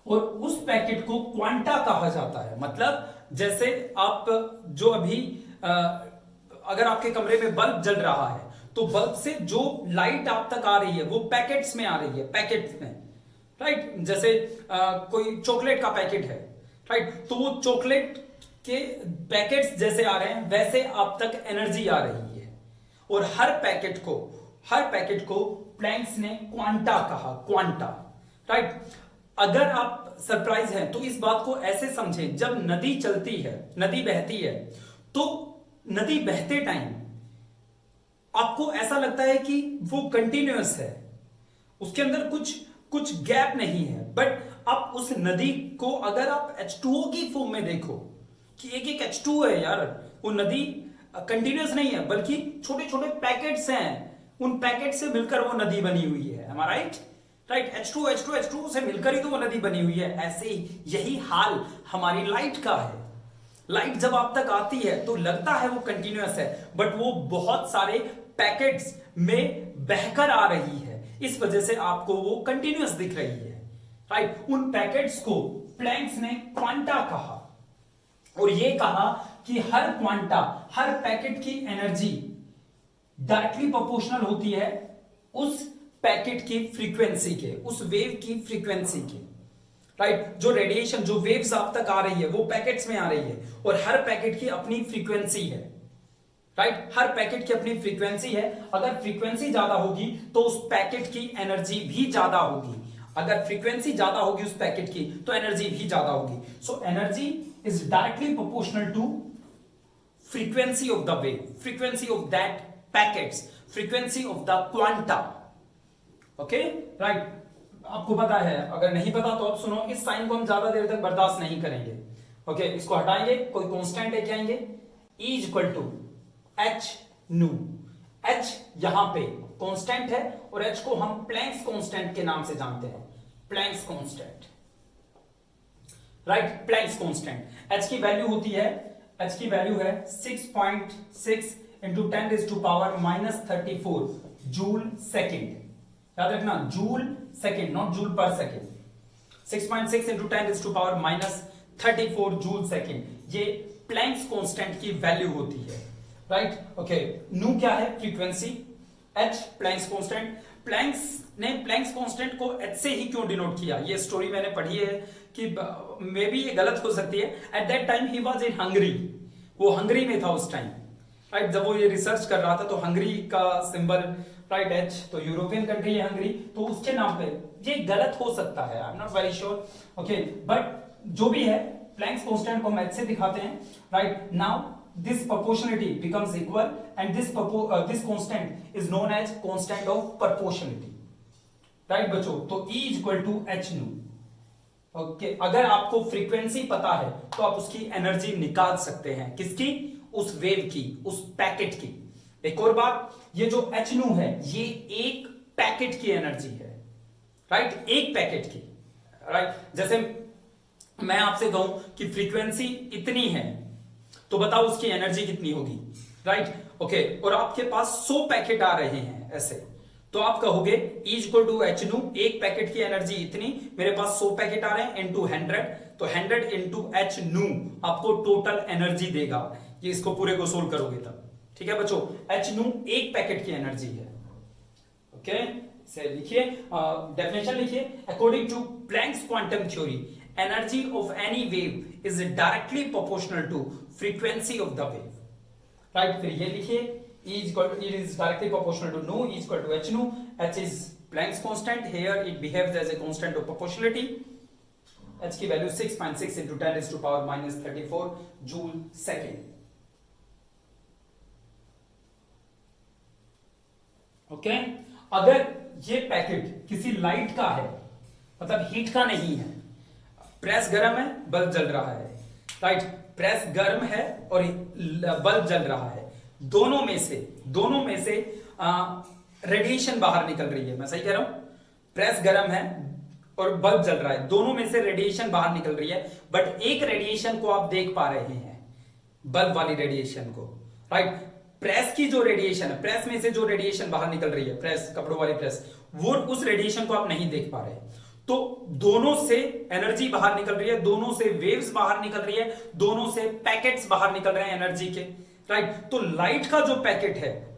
और उस पैकेट को क्वांटा कहा जाता है। मतलब जैसे आप जो अभी अगर आपके कमरे में बल्ब जल रहा है तो बल्ब से जो लाइट आप तक आ रही है वो पैकेट्स में आ रही है, पैकेट्स में, राइट। जैसे कोई चॉकलेट का पैकेट है, राइट, तो वो चॉकलेट के पैकेट्स जैसे आ रहे हैं वैसे आप तक एनर्जी आ रही है। और हर पैकेट को प्लैंक्स ने क्वांटा कहा, क्वांटा, राइट। अगर आप सरप्राइज हैं तो इस बात को ऐसे समझें, जब नदी चलती है, नदी बहती है, तो नदी बहते टाइम आपको ऐसा लगता है कि वो कंटिन्यूअस है, उसके अंदर कुछ गैप नहीं है। बट आप उस नदी को अगर आप H2O की फॉर्म में देखो कि एक एक H2O है यार, वो नदी कंटिन्यूअस नहीं है बल्कि छोटे छोटे पैकेट्स हैं, उन पैकेट से मिलकर वो नदी बनी हुई है, am I right? Right, H2O से मिलकर ही तो वो नदी बनी हुई है। ऐसे ही यही हाल हमारी लाइट का है। लाइट जब आप तक आती है तो लगता है वो कंटिन्यूअस है बट वो बहुत सारे पैकेट्स में बहकर आ रही है, इस वजह से आपको वो कंटिन्यूअस दिख रही है, राइट। उन पैकेट्स को प्लैंक्स ने क्वांटा कहा और ये कहा कि हर क्वांटा, हर पैकेट की एनर्जी डायरेक्टली प्रोपोर्शनल होती है उस पैकेट की फ्रीक्वेंसी के, उस वेव की फ्रीक्वेंसी के, राइट। जो रेडिएशन, जो वेव्स आप तक आ रही है वो पैकेट्स में आ रही है और हर पैकेट की अपनी फ्रीक्वेंसी है, राइट। हर पैकेट की अपनी फ्रीक्वेंसी है। अगर फ्रीक्वेंसी ज्यादा होगी तो उस पैकेट की एनर्जी भी ज्यादा होगी। अगर फ्रीक्वेंसी ज्यादा होगी उस पैकेट की तो एनर्जी भी ज्यादा होगी। So energy is directly proportional to frequency of the wave, frequency of that packets, frequency of the quanta. Okay, right? आपको पता है, अगर नहीं पता तो अब सुनो, इस साइन को हम ज्यादा देर तक बर्दाश्त नहीं करेंगे। ओके, इसको हटाएंगे, कोई कांस्टेंट लेके आएंगे, E is equal to H nu. H यहां पे कांस्टेंट है और H को हम प्लैंक्स कांस्टेंट के नाम से जानते हैं, Planck's constant, right. Planck's constant H की वैल्यू होती है, H की वैल्यू है 6.6 इंटू 10⁻34 जूल सेकेंड। याद रखना, joule second, not joule per second. 6.6 into 10⁻34 joule second, ये प्लैंक्स कांस्टेंट की वैल्यू होती है, राइट। ओके, न्यू क्या है? Frequency. H Planck's constant. Planck's ने प्लैंक्स कांस्टेंट को H से ही क्यों डिनोट किया? ये स्टोरी मैंने पढ़ी है कि मे बी ये गलत हो सकती है। At that time he was in Hungary, वो हंगरी में था उस टाइम, राइट। जब वो ये रिसर्च कर रहा था तो हंगरी का सिंबल, राइट, H, तो यूरोपियन कंट्री है हंगरी, तो उसके नाम पे ये गलत हो सकता है, I am not very sure. Okay, but जो भी है, प्लैंक्स कांस्टेंट को हम H से दिखाते हैं, right. Now this proportionality becomes equal and this constant is known as constant of proportionality, right बच्चों। तो E is equal to h nu। Okay, अगर आपको फ्रीक्वेंसी पता है तो आप उसकी एनर्जी निकाल सकते हैं, किसकी? उस वेव की, उस पैकेट की। एक और बात, ये जो h nu है ये एक पैकेट की एनर्जी है, राइट, एक पैकेट की, राइट। जैसे मैं आपसे कहूं कि फ्रीक्वेंसी इतनी है तो बताओ उसकी एनर्जी कितनी होगी, राइट। ओके, और आपके पास 100 पैकेट आ रहे हैं ऐसे, तो आप कहोगे E equal to H nu, एक पैकेट की एनर्जी इतनी, मेरे पास 100 पैकेट आ रहे हैं इनटू 100, तो 100 इनटू एच न्यू आपको टोटल एनर्जी देगा। ये इसको पूरे को सोल्व करोगे तब, ठीक है बच्चों। एच न्यू एक पैकेट की एनर्जी है। ओके, इसे लिखिए, डेफिनेशन लिखिए। According to Planck's quantum theory, energy of any wave is directly proportional to frequency of the wave. Right. फिर ये लिखिए E is directly proportional to nu, E is equal to h nu, h is Planck's constant, here it behaves as a constant of proportionality, h की value 6.6 into 10 raised to power minus 34 joule second. Okay, अगर ये packet किसी light का है, मतलब heat का नहीं है, प्रेस गर्म है, बल्ब जल रहा है, राइट, प्रेस गर्म है और बल्ब जल रहा है, दोनों में से रेडिएशन बाहर निकल रही है। मैं सही कह रहा हूं? प्रेस गर्म है और बल्ब जल रहा है, दोनों में से रेडिएशन बाहर निकल रही है, बट एक रेडिएशन को आप देख पा रहे हैं, बल्ब वाली रेडिएशन को, राइट। प्रेस की जो रेडिएशन है, प्रेस में से जो रेडिएशन बाहर निकल रही है, प्रेस, कपड़ों वाली प्रेस, वो उस रेडिएशन को आप नहीं देख पा रहे। तो दोनों से एनर्जी बाहर निकल रही है, दोनों से वेव्स बाहर निकल रही है, दोनों से पैकेट्स बाहर निकल रहे हैं एनर्जी के, राइट। तो लाइट का जो पैकेट है,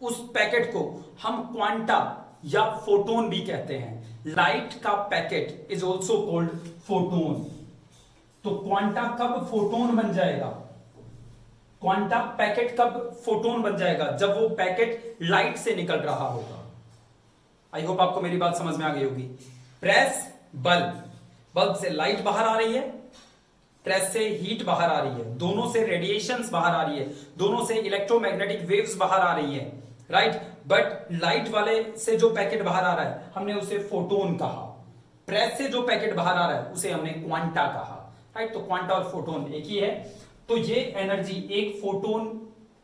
उस पैकेट को हम क्वांटा या फोटोन भी कहते हैं। लाइट का packet is also called photon. तो क्वांटा कब फोटोन बन जाएगा? क्वांटा पैकेट कब फोटोन बन जाएगा? जब वो पैकेट लाइट से निकल रहा होगा। आई होप आपको मेरी बात समझ में आ गई होगी। प्रेस, बल्ब से लाइट बाहर आ रही है, प्रेस से हीट बाहर आ रही है, दोनों से रेडिएशंस बाहर आ रही है, दोनों से इलेक्ट्रोमैग्नेटिक वेव्स बाहर आ रही है, राइट। बट लाइट वाले से जो पैकेट बाहर आ रहा है, हमने उसे फोटोन कहा। प्रेस से जो पैकेट बाहर आ रहा है, उसे हमने क्वांटा कहा, राइट। तो क्वांटा और फोटोन एक ही है। तो ये एनर्जी एक फोटोन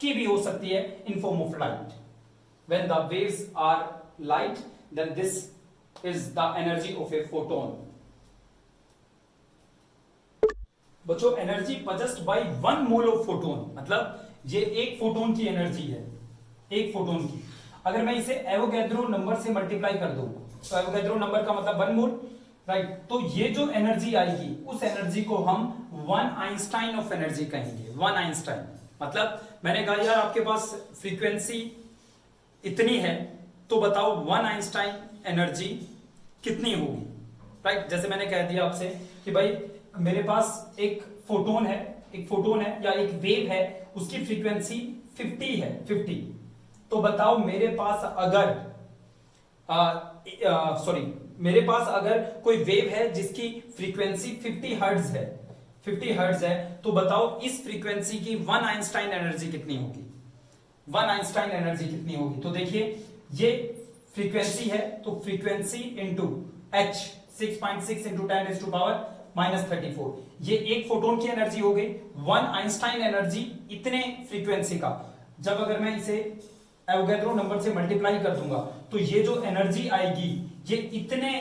की भी हो सकती है in form of light. When the waves are light, then this is the energy of a photon. बच्चों, energy possessed by 1 mole of photon, मतलब ये एक फोटोन की एनर्जी है, एक फोटोन की। अगर मैं इसे एवोगैड्रो नंबर से मल्टीप्लाई कर दूं, तो एवोगैड्रो नंबर का मतलब 1 मोल, राइट। तो ये जो एनर्जी आएगी, उस एनर्जी को हम 1 आइंस्टाइन ऑफ एनर्जी कहेंगे। 1 आइंस्टाइन मतलब, मैंने कहा यार आपके पास फ्रीक्वेंसी इतनी है, तो बताओ 1 आइंस्टाइन एनर्जी कितनी होगी, राइट। जैसे मैंने कह दिया आपसे कि भाई मेरे पास एक फोटोन है या एक वेव है, उसकी फ्रीक्वेंसी 50 है, 50। तो बताओ मेरे पास अगर कोई वेव है जिसकी फ्रीक्वेंसी 50 हर्ट्ज है, तो बताओ इस फ्रीक्वेंसी की 1 आइंस्टाइन एनर्जी कितनी होगी? 1 आइंस्टाइन एनर्जी कितनी होगी? तो देखिए, ये फ्रीक्वेंसी है, तो frequency into h, 6.6 into 10 raised to power -34, ये एक फोटोन की एनर्जी हो गई। 1 आइंस्टाइन एनर्जी इतने फ्रीक्वेंसी का, जब अगर मैं इसे एवोगैड्रो नंबर से मल्टीप्लाई कर दूंगा, तो ये जो एनर्जी आएगी, ये इतने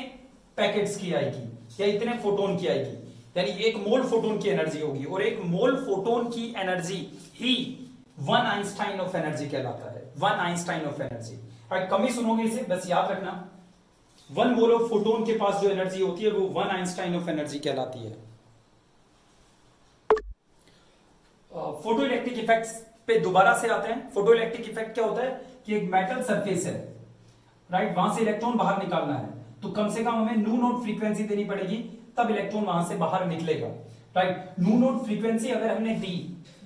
पैकेट्स की आएगी या इतने फोटोन की आएगी, यानी 1 मोल फोटोन की एनर्जी होगी। और 1 मोल फोटोन की energy he 1 Einstein of energy कहलाता है। 1 आइंस्टाइन ऑफ एनर्जी, कम ही सुनोगे इसे, बस याद रखना। 1 मोल ऑफ फोटोन के पास जो एनर्जी होती है, वो 1 आइंस्टाइन ऑफ एनर्जी कहलाती है। फोटो इलेक्ट्रिक इफेक्ट्स पे दोबारा से आते हैं। फोटो इलेक्ट्रिक इफेक्ट क्या होता है कि एक मेटल सरफेस है, राइट, वहां से इलेक्ट्रॉन बाहर निकालना है, तो कम से कम हमें न्यू नोट फ्रीक्वेंसी देनी पड़ेगी, तब इलेक्ट्रॉन वहां से बाहर निकलेगा, राइट। न्यू नोट फ्रीक्वेंसी अगर हमने दी,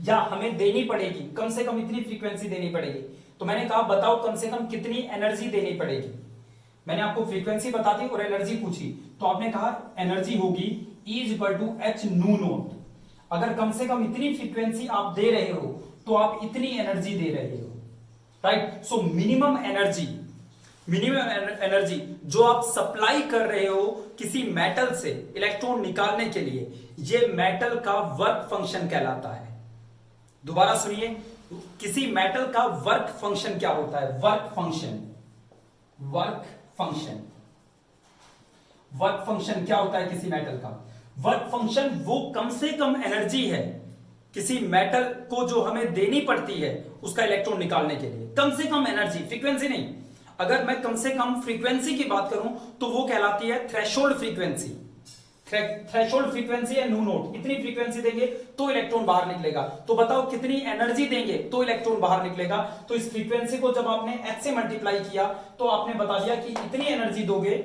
या हमें देनी पड़ेगी, कम से कम इतनी फ्रीक्वेंसी देनी पड़ेगी। तो मैंने कहा बताओ कम से कम कितनी एनर्जी देनी पड़ेगी। मैंने आपको फ्रीक्वेंसी बता दी और एनर्जी पूछी, तो आपने कहा एनर्जी होगी E is equal to H nu naught. अगर कम से कम इतनी फ्रीक्वेंसी आप दे रहे हो, तो आप इतनी एनर्जी दे रहे हो, राइट। सो मिनिमम एनर्जी जो आप सप्लाई कर रहे हो किसी मेटल से इलेक्ट्रॉन निकालने के लिए, ये मेटल का वर्क फंक्शन कहलाता है। दोबारा सुनिए, किसी मेटल का वर्क फंक्शन क्या होता है? वर्क फंक्शन क्या होता है किसी मेटल का? वर्क फंक्शन वो कम से कम एनर्जी है किसी मेटल को जो हमें देनी पड़ती है उसका इलेक्ट्रॉन निकालने के लिए। कम से कम एनर्जी, फ्रीक्वेंसी नहीं। अगर मैं कम से कम फ्रीक्वेंसी की बात करूं, तो वो कहलाती है थ्रेशोल्ड फ्रीक्वेंसी। थ्रेशोल्ड फ्रीक्वेंसी है न्यू नोट। इतनी फ्रीक्वेंसी देंगे तो इलेक्ट्रॉन बाहर निकलेगा। तो बताओ कितनी एनर्जी देंगे तो इलेक्ट्रॉन बाहर निकलेगा? तो इस फ्रीक्वेंसी को जब आपने h से मल्टीप्लाई किया, तो आपने बता दिया कि इतनी एनर्जी दोगे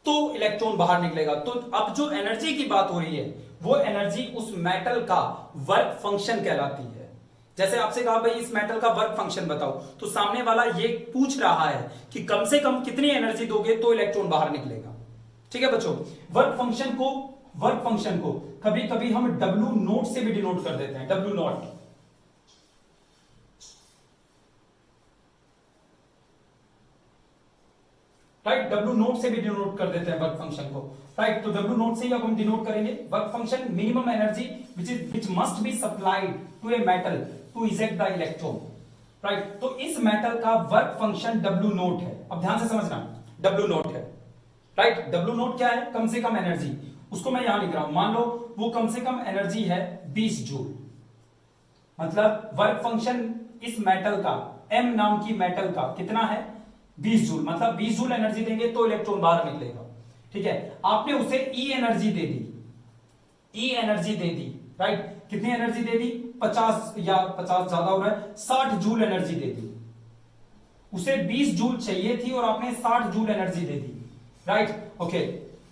तो इलेक्ट्रॉन बाहर निकलेगा। तो अब जो एनर्जी की बात हो रही है, वो एनर्जी उस मेटल का वर्क फंक्शन कहलाती है। जैसे आपसे कहा भाई इस मेटल का वर्क फंक्शन बताओ, तो सामने वाला ये पूछ रहा है कि कम से कम कितनी एनर्जी दोगे तो इलेक्ट्रॉन बाहर निकलेगा। ठीक है बच्चों, वर्क फंक्शन को कभी कभी हम डब्ल्यू नोट से भी डिनोट कर देते हैं, W naught. Right, W naught से भी डिनोट कर देते हैं वर्क फंक्शन को। राइट, तो डब्ल्यू नोट से ही अब हम डिनोट करेंगे work function, minimum energy which must be supplied to a metal to eject the electron. Right, तो इस मेटल का वर्क फंक्शन डब्ल्यू नोट है। अब ध्यान से समझना, डब्ल्यू नोट है। राइट, डब्ल्यू नोट क्या है? कम से कम एनर्जी। उसको मैं यहां लिख रहा हूं, मान लो वो कम से कम एनर्जी है 20 जूल। मतलब वर्क फंक्शन इस मेटल का, एम नाम की मेटल का कितना है? 20 जूल। मतलब 20 जूल एनर्जी देंगे तो इलेक्ट्रॉन बाहर निकलेगा। ठीक है, आपने उसे ई एनर्जी दे दी, ई एनर्जी दे दी। राइट, कितनी एनर्जी दे दी? 50 या 50 ज्यादा हो रहा है, 60 जूल एनर्जी दे दी। उसे 20 जूल चाहिए थी और आपने 60 जूल एनर्जी दे दी। राइट, ओके,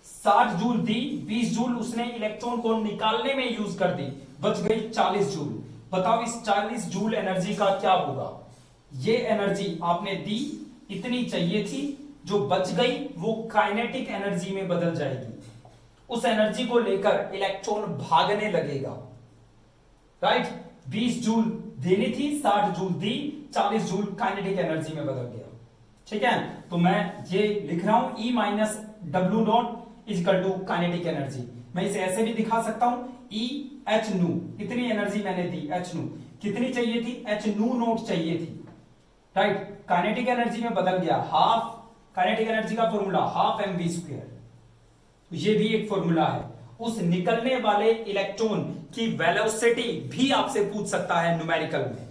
60 जूल दी, 20 जूल उसने इलेक्ट्रॉन को निकालने में यूज कर दी, बच गई 40 जूल। बताओ इस 40 जूल एनर्जी का क्या होगा? ये एनर्जी आपने दी, इतनी चाहिए थी, जो बच गई वो काइनेटिक एनर्जी में बदल जाएगी। उस एनर्जी को लेकर इलेक्ट्रॉन भागने लगेगा। राइट, 20 जूल देनी थी, 60 जूल दी, 40 जूल काइनेटिक एनर्जी में बदल गया। ठीक है, तो मैं ये लिख रहा हूं E minus W not equal to kinetic energy. मैं इसे ऐसे भी दिखा सकता हूं, ई एच नू, इतनी एनर्जी मैंने दी, एच नू कितनी चाहिए थी? एच नू नोट चाहिए थी। राइट, काइनेटिक एनर्जी में बदल गया, हाफ। काइनेटिक एनर्जी का formula half M V square, ये भी एक फॉर्मूला है। उस निकलने वाले इलेक्ट्रॉन की वेलोसिटी भी आपसे पूछ सकता है न्यूमेरिकल में।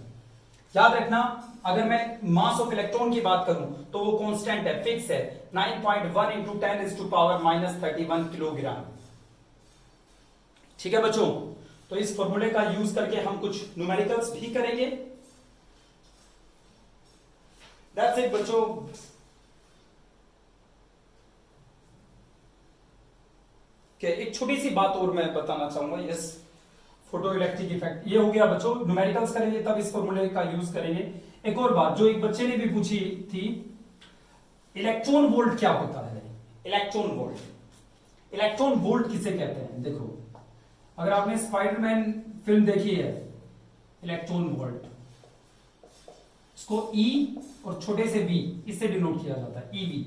याद रखना, अगर मैं मास ऑफ इलेक्ट्रॉन की बात करूं तो वो कांस्टेंट है, फिक्स है, 9.1 इंटू 10⁻³ किलोग्राम। ठीक है बच्चों, तो इस फॉर्मूले का यूज करके हम कुछ न्यूमेरिकल्स भी करेंगे। दैट्स इट बच्चों। एक छोटी सी बात और मैं बताना चाहूंगा, यस, फोटो इलेक्ट्रिक इफेक्ट, ये हो गया बच्चों। न्यूमेरिकल्स करेंगे तब इस फॉर्मूले का यूज करेंगे। एक और बात जो एक बच्चे ने भी पूछी थी, इलेक्ट्रॉन वोल्ट क्या होता है? इलेक्ट्रॉन वोल्ट, इलेक्ट्रॉन वोल्ट किसे कहते हैं? देखो, अगर आपने स्पाइडरमैन फिल्म देखी है, इलेक्ट्रॉन वोल्ट, इसको ई और छोटे से बी इससे डिनोट किया जाता है, ईवी।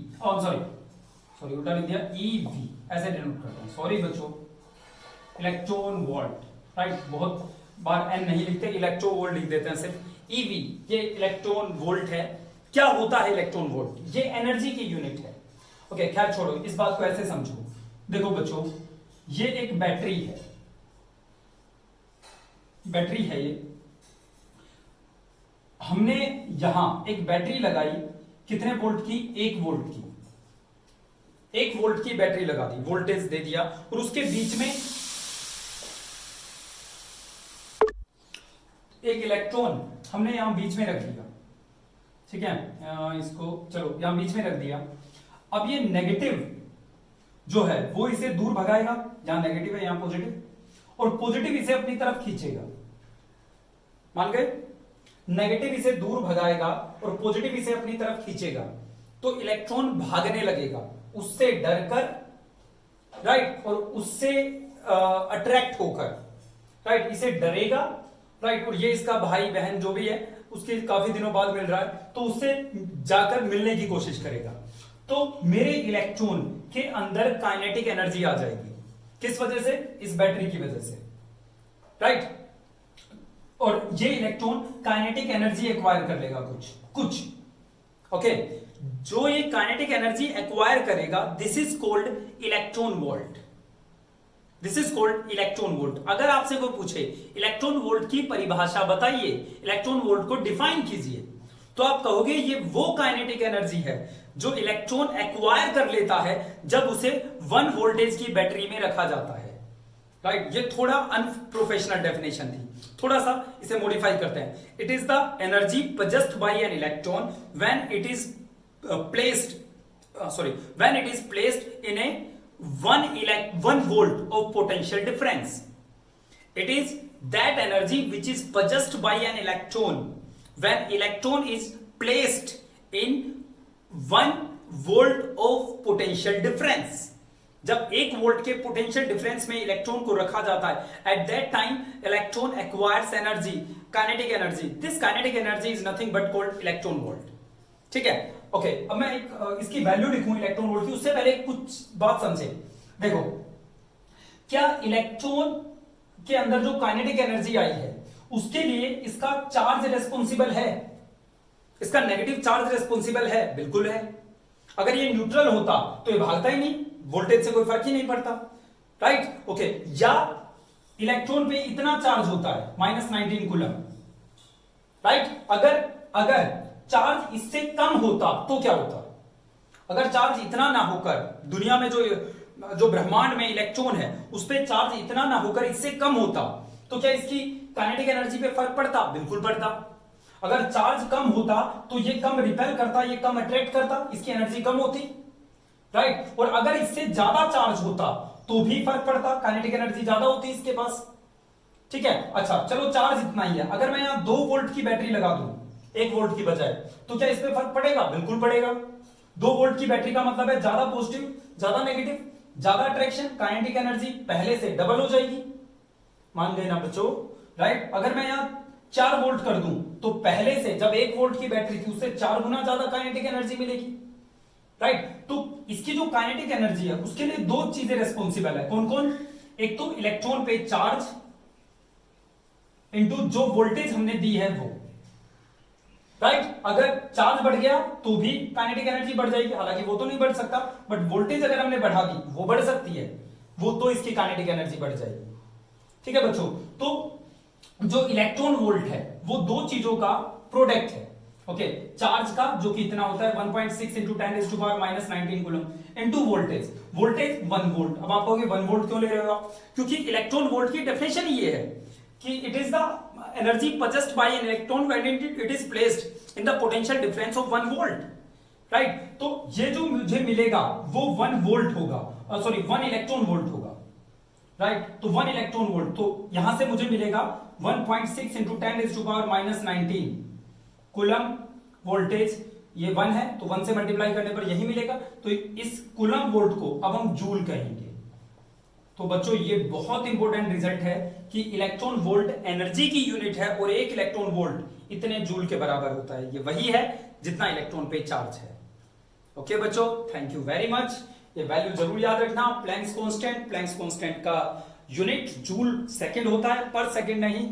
सॉरी उल्टा लिख दिया, ईवी ऐसे डिनोट करते हैं। सॉरी बच्चों, इलेक्ट्रॉन वोल्ट। राइट, बहुत बार एन नहीं लिखते, इलेक्ट्रो वोल्ट लिख देते हैं सिर्फ। ईवी, ये इलेक्ट्रॉन वोल्ट है। क्या होता है इलेक्ट्रॉन वोल्ट? ये एनर्जी की यूनिट है। ओके, खैर छोड़ो, इस बात को ऐसे समझो। देखो बच्चों, ये एक बैटरी है, बैटरी है ये। हमने यहां एक बैटरी लगाई, कितने वोल्ट की? 1 वोल्ट की। 1 वोल्ट की बैटरी लगा दी, वोल्टेज दे दिया, और उसके बीच में एक इलेक्ट्रॉन हमने यहां बीच में रख दिया। ठीक है, इसको चलो यहां बीच में रख दिया। अब ये नेगेटिव जो है वो इसे दूर भगाएगा, जहां नेगेटिव है यहां पॉजिटिव, और पॉजिटिव इसे अपनी तरफ खींचेगा। मान गए? नेगेटिव इसे दूर भगाएगा और पॉजिटिव इसे अपनी तरफ खींचेगा, तो इलेक्ट्रॉन भागने लगेगा उससे डरकर। राइट, और उससे अट्रैक्ट होकर। राइट, इसे डरेगा। राइट, और ये इसका भाई बहन जो भी है, उसके काफी दिनों बाद मिल रहा है, तो उससे जाकर मिलने की कोशिश करेगा। तो मेरे इलेक्ट्रॉन के अंदर काइनेटिक एनर्जी आ जाएगी। किस वजह से? इस बैटरी की वजह से। राइट, और ये इलेक्ट्रॉन काइनेटिक एनर्जी एक्वायर कर लेगा कुछ। ओके, जो ये काइनेटिक एनर्जी एक्वायर करेगा, this is called electron volt. This is called electron volt. अगर आपसे कोई पूछे इलेक्ट्रॉन वोल्ट की परिभाषा बताइए, इलेक्ट्रॉन वोल्ट को डिफाइन कीजिए, तो आप कहोगे ये वो काइनेटिक एनर्जी है जो इलेक्ट्रॉन एक्वायर कर लेता है जब उसे 1 वोल्टेज की बैटरी में रखा जाता है। राइट, ये थोड़ा अनप्रोफेशनल डेफिनेशन थी, थोड़ा सा इसे मॉडिफाई करते हैं। It is the energy possessed by an electron when it is placed in a 1 volt of potential difference. It is that energy which is possessed by an electron when electron is placed in 1 volt of potential difference. जब 1 volt के potential difference में electron को रखा जाता है, at that time electron acquires energy, kinetic energy. This kinetic energy is nothing but called electron volt. ठीक है, okay. अब मैं एक इसकी वैल्यू लिखूं इलेक्ट्रॉन वोल्ट की, उससे पहले कुछ बात समझे. देखो, क्या इलेक्ट्रॉन के अंदर जो काइनेटिक एनर्जी आई है उसके लिए इसका चार्ज रेस्पॉन्सिबल है? इसका नेगेटिव चार्ज रेस्पॉन्सिबल है? बिल्कुल है. अगर ये न्यूट्रल होता तो ये भागता ही नहीं, वोल्टेज से कोई फर्क ही नहीं पड़ता. Right, okay. या इलेक्ट्रॉन पे इतना चार्ज होता है -19 कूलम. राइट, अगर चार्ज इससे कम होता तो क्या होता? अगर चार्ज इतना ना होकर दुनिया में जो ब्रह्मांड में इलेक्ट्रॉन है उस पर चार्ज इतना ना होकर इससे कम होता तो क्या इसकी काइनेटिक एनर्जी पे फर्क पड़ता? बिल्कुल पड़ता. अगर चार्ज कम होता तो ये कम रिपेल करता, ये कम अट्रैक्ट करता, इसकी एनर्जी कम होती. राइट, और अगर इससे ज्यादा चार्ज होता तो भी फर्क पड़ता, काइनेटिक एनर्जी ज्यादा होती इसके पास. ठीक है, अच्छा चलो चार्ज इतना ही है. अगर मैं यहां 2 वोल्ट की बैटरी लगा दूं 1 वोल्ट की बजाय, तो क्या इस पे फर्क पड़ेगा? बिल्कुल पड़ेगा. 2 वोल्ट की बैटरी का मतलब है ज्यादा पॉजिटिव, ज्यादा नेगेटिव, ज्यादा अट्रैक्शन, काइनेटिक एनर्जी पहले से डबल हो जाएगी. मान लेना बच्चों. राइट, अगर मैं यहां 4 वोल्ट कर दूं तो पहले से जब 1 वोल्ट की बैटरी थी उससे 4 गुना ज्यादा काइनेटिक एनर्जी मिलेगी. राइट, तो इसकी जो काइनेटिक एनर्जी है उसके लिए 2 चीजें रेस्पॉन्सिबल है. कौन कौन? एक तो इलेक्ट्रॉन पे चार्ज इनटू जो वोल्टेज हमने दी है वो. राइट, अगर चार्ज बढ़ गया तो भी काइनेटिक एनर्जी बढ़ जाएगी, हालांकि वो तो नहीं बढ़ सकता, बट वोल्टेज अगर हमने बढ़ा दी वो बढ़ सकती है, वो तो इसकी काइनेटिक एनर्जी बढ़ जाएगी. ठीक है बच्चों, तो जो इलेक्ट्रॉन वोल्ट है वो 2 चीजों का प्रोडक्ट है. ओके, चार्ज का जो कि इतना होता है 1.6 into 10⁻⁻19 coulomb into voltage. Voltage 1 volt. अब आप कहोगे 1 वोल्ट क्यों ले रहे हो आप? क्योंकि इलेक्ट्रॉन वोल्ट की डेफिनेशन ये है कि it is the energy possessed by an electron when it is placed in the potential difference of 1 volt. Right, तो ये जो मुझे मिलेगा वो 1 वोल्ट होगा, सॉरी 1 इलेक्ट्रॉन वोल्ट होगा. राइट, तो 1 इलेक्ट्रॉन वोल्ट, तो यहां से मुझे मिलेगा 1.6 इंटू 10⁻⁻19 कूलम वोल्टेज. ये 1 है तो 1 से मल्टीप्लाई करने पर यही मिलेगा. तो इस कूलम वोल्ट को अब हम जूल कहेंगे. तो बच्चों ये बहुत इंपॉर्टेंट रिजल्ट है कि इलेक्ट्रॉन वोल्ट एनर्जी की यूनिट है और 1 इलेक्ट्रॉन वोल्ट इतने जूल के बराबर होता है. ये वही है जितना इलेक्ट्रॉन पे चार्ज है. ओके बच्चों, थैंक यू वेरी मच. ये वैल्यू जरूर याद रखना. प्लैंक्स कांस्टेंट का यूनिट जूल सेकंड होता है, पर सेकंड नहीं.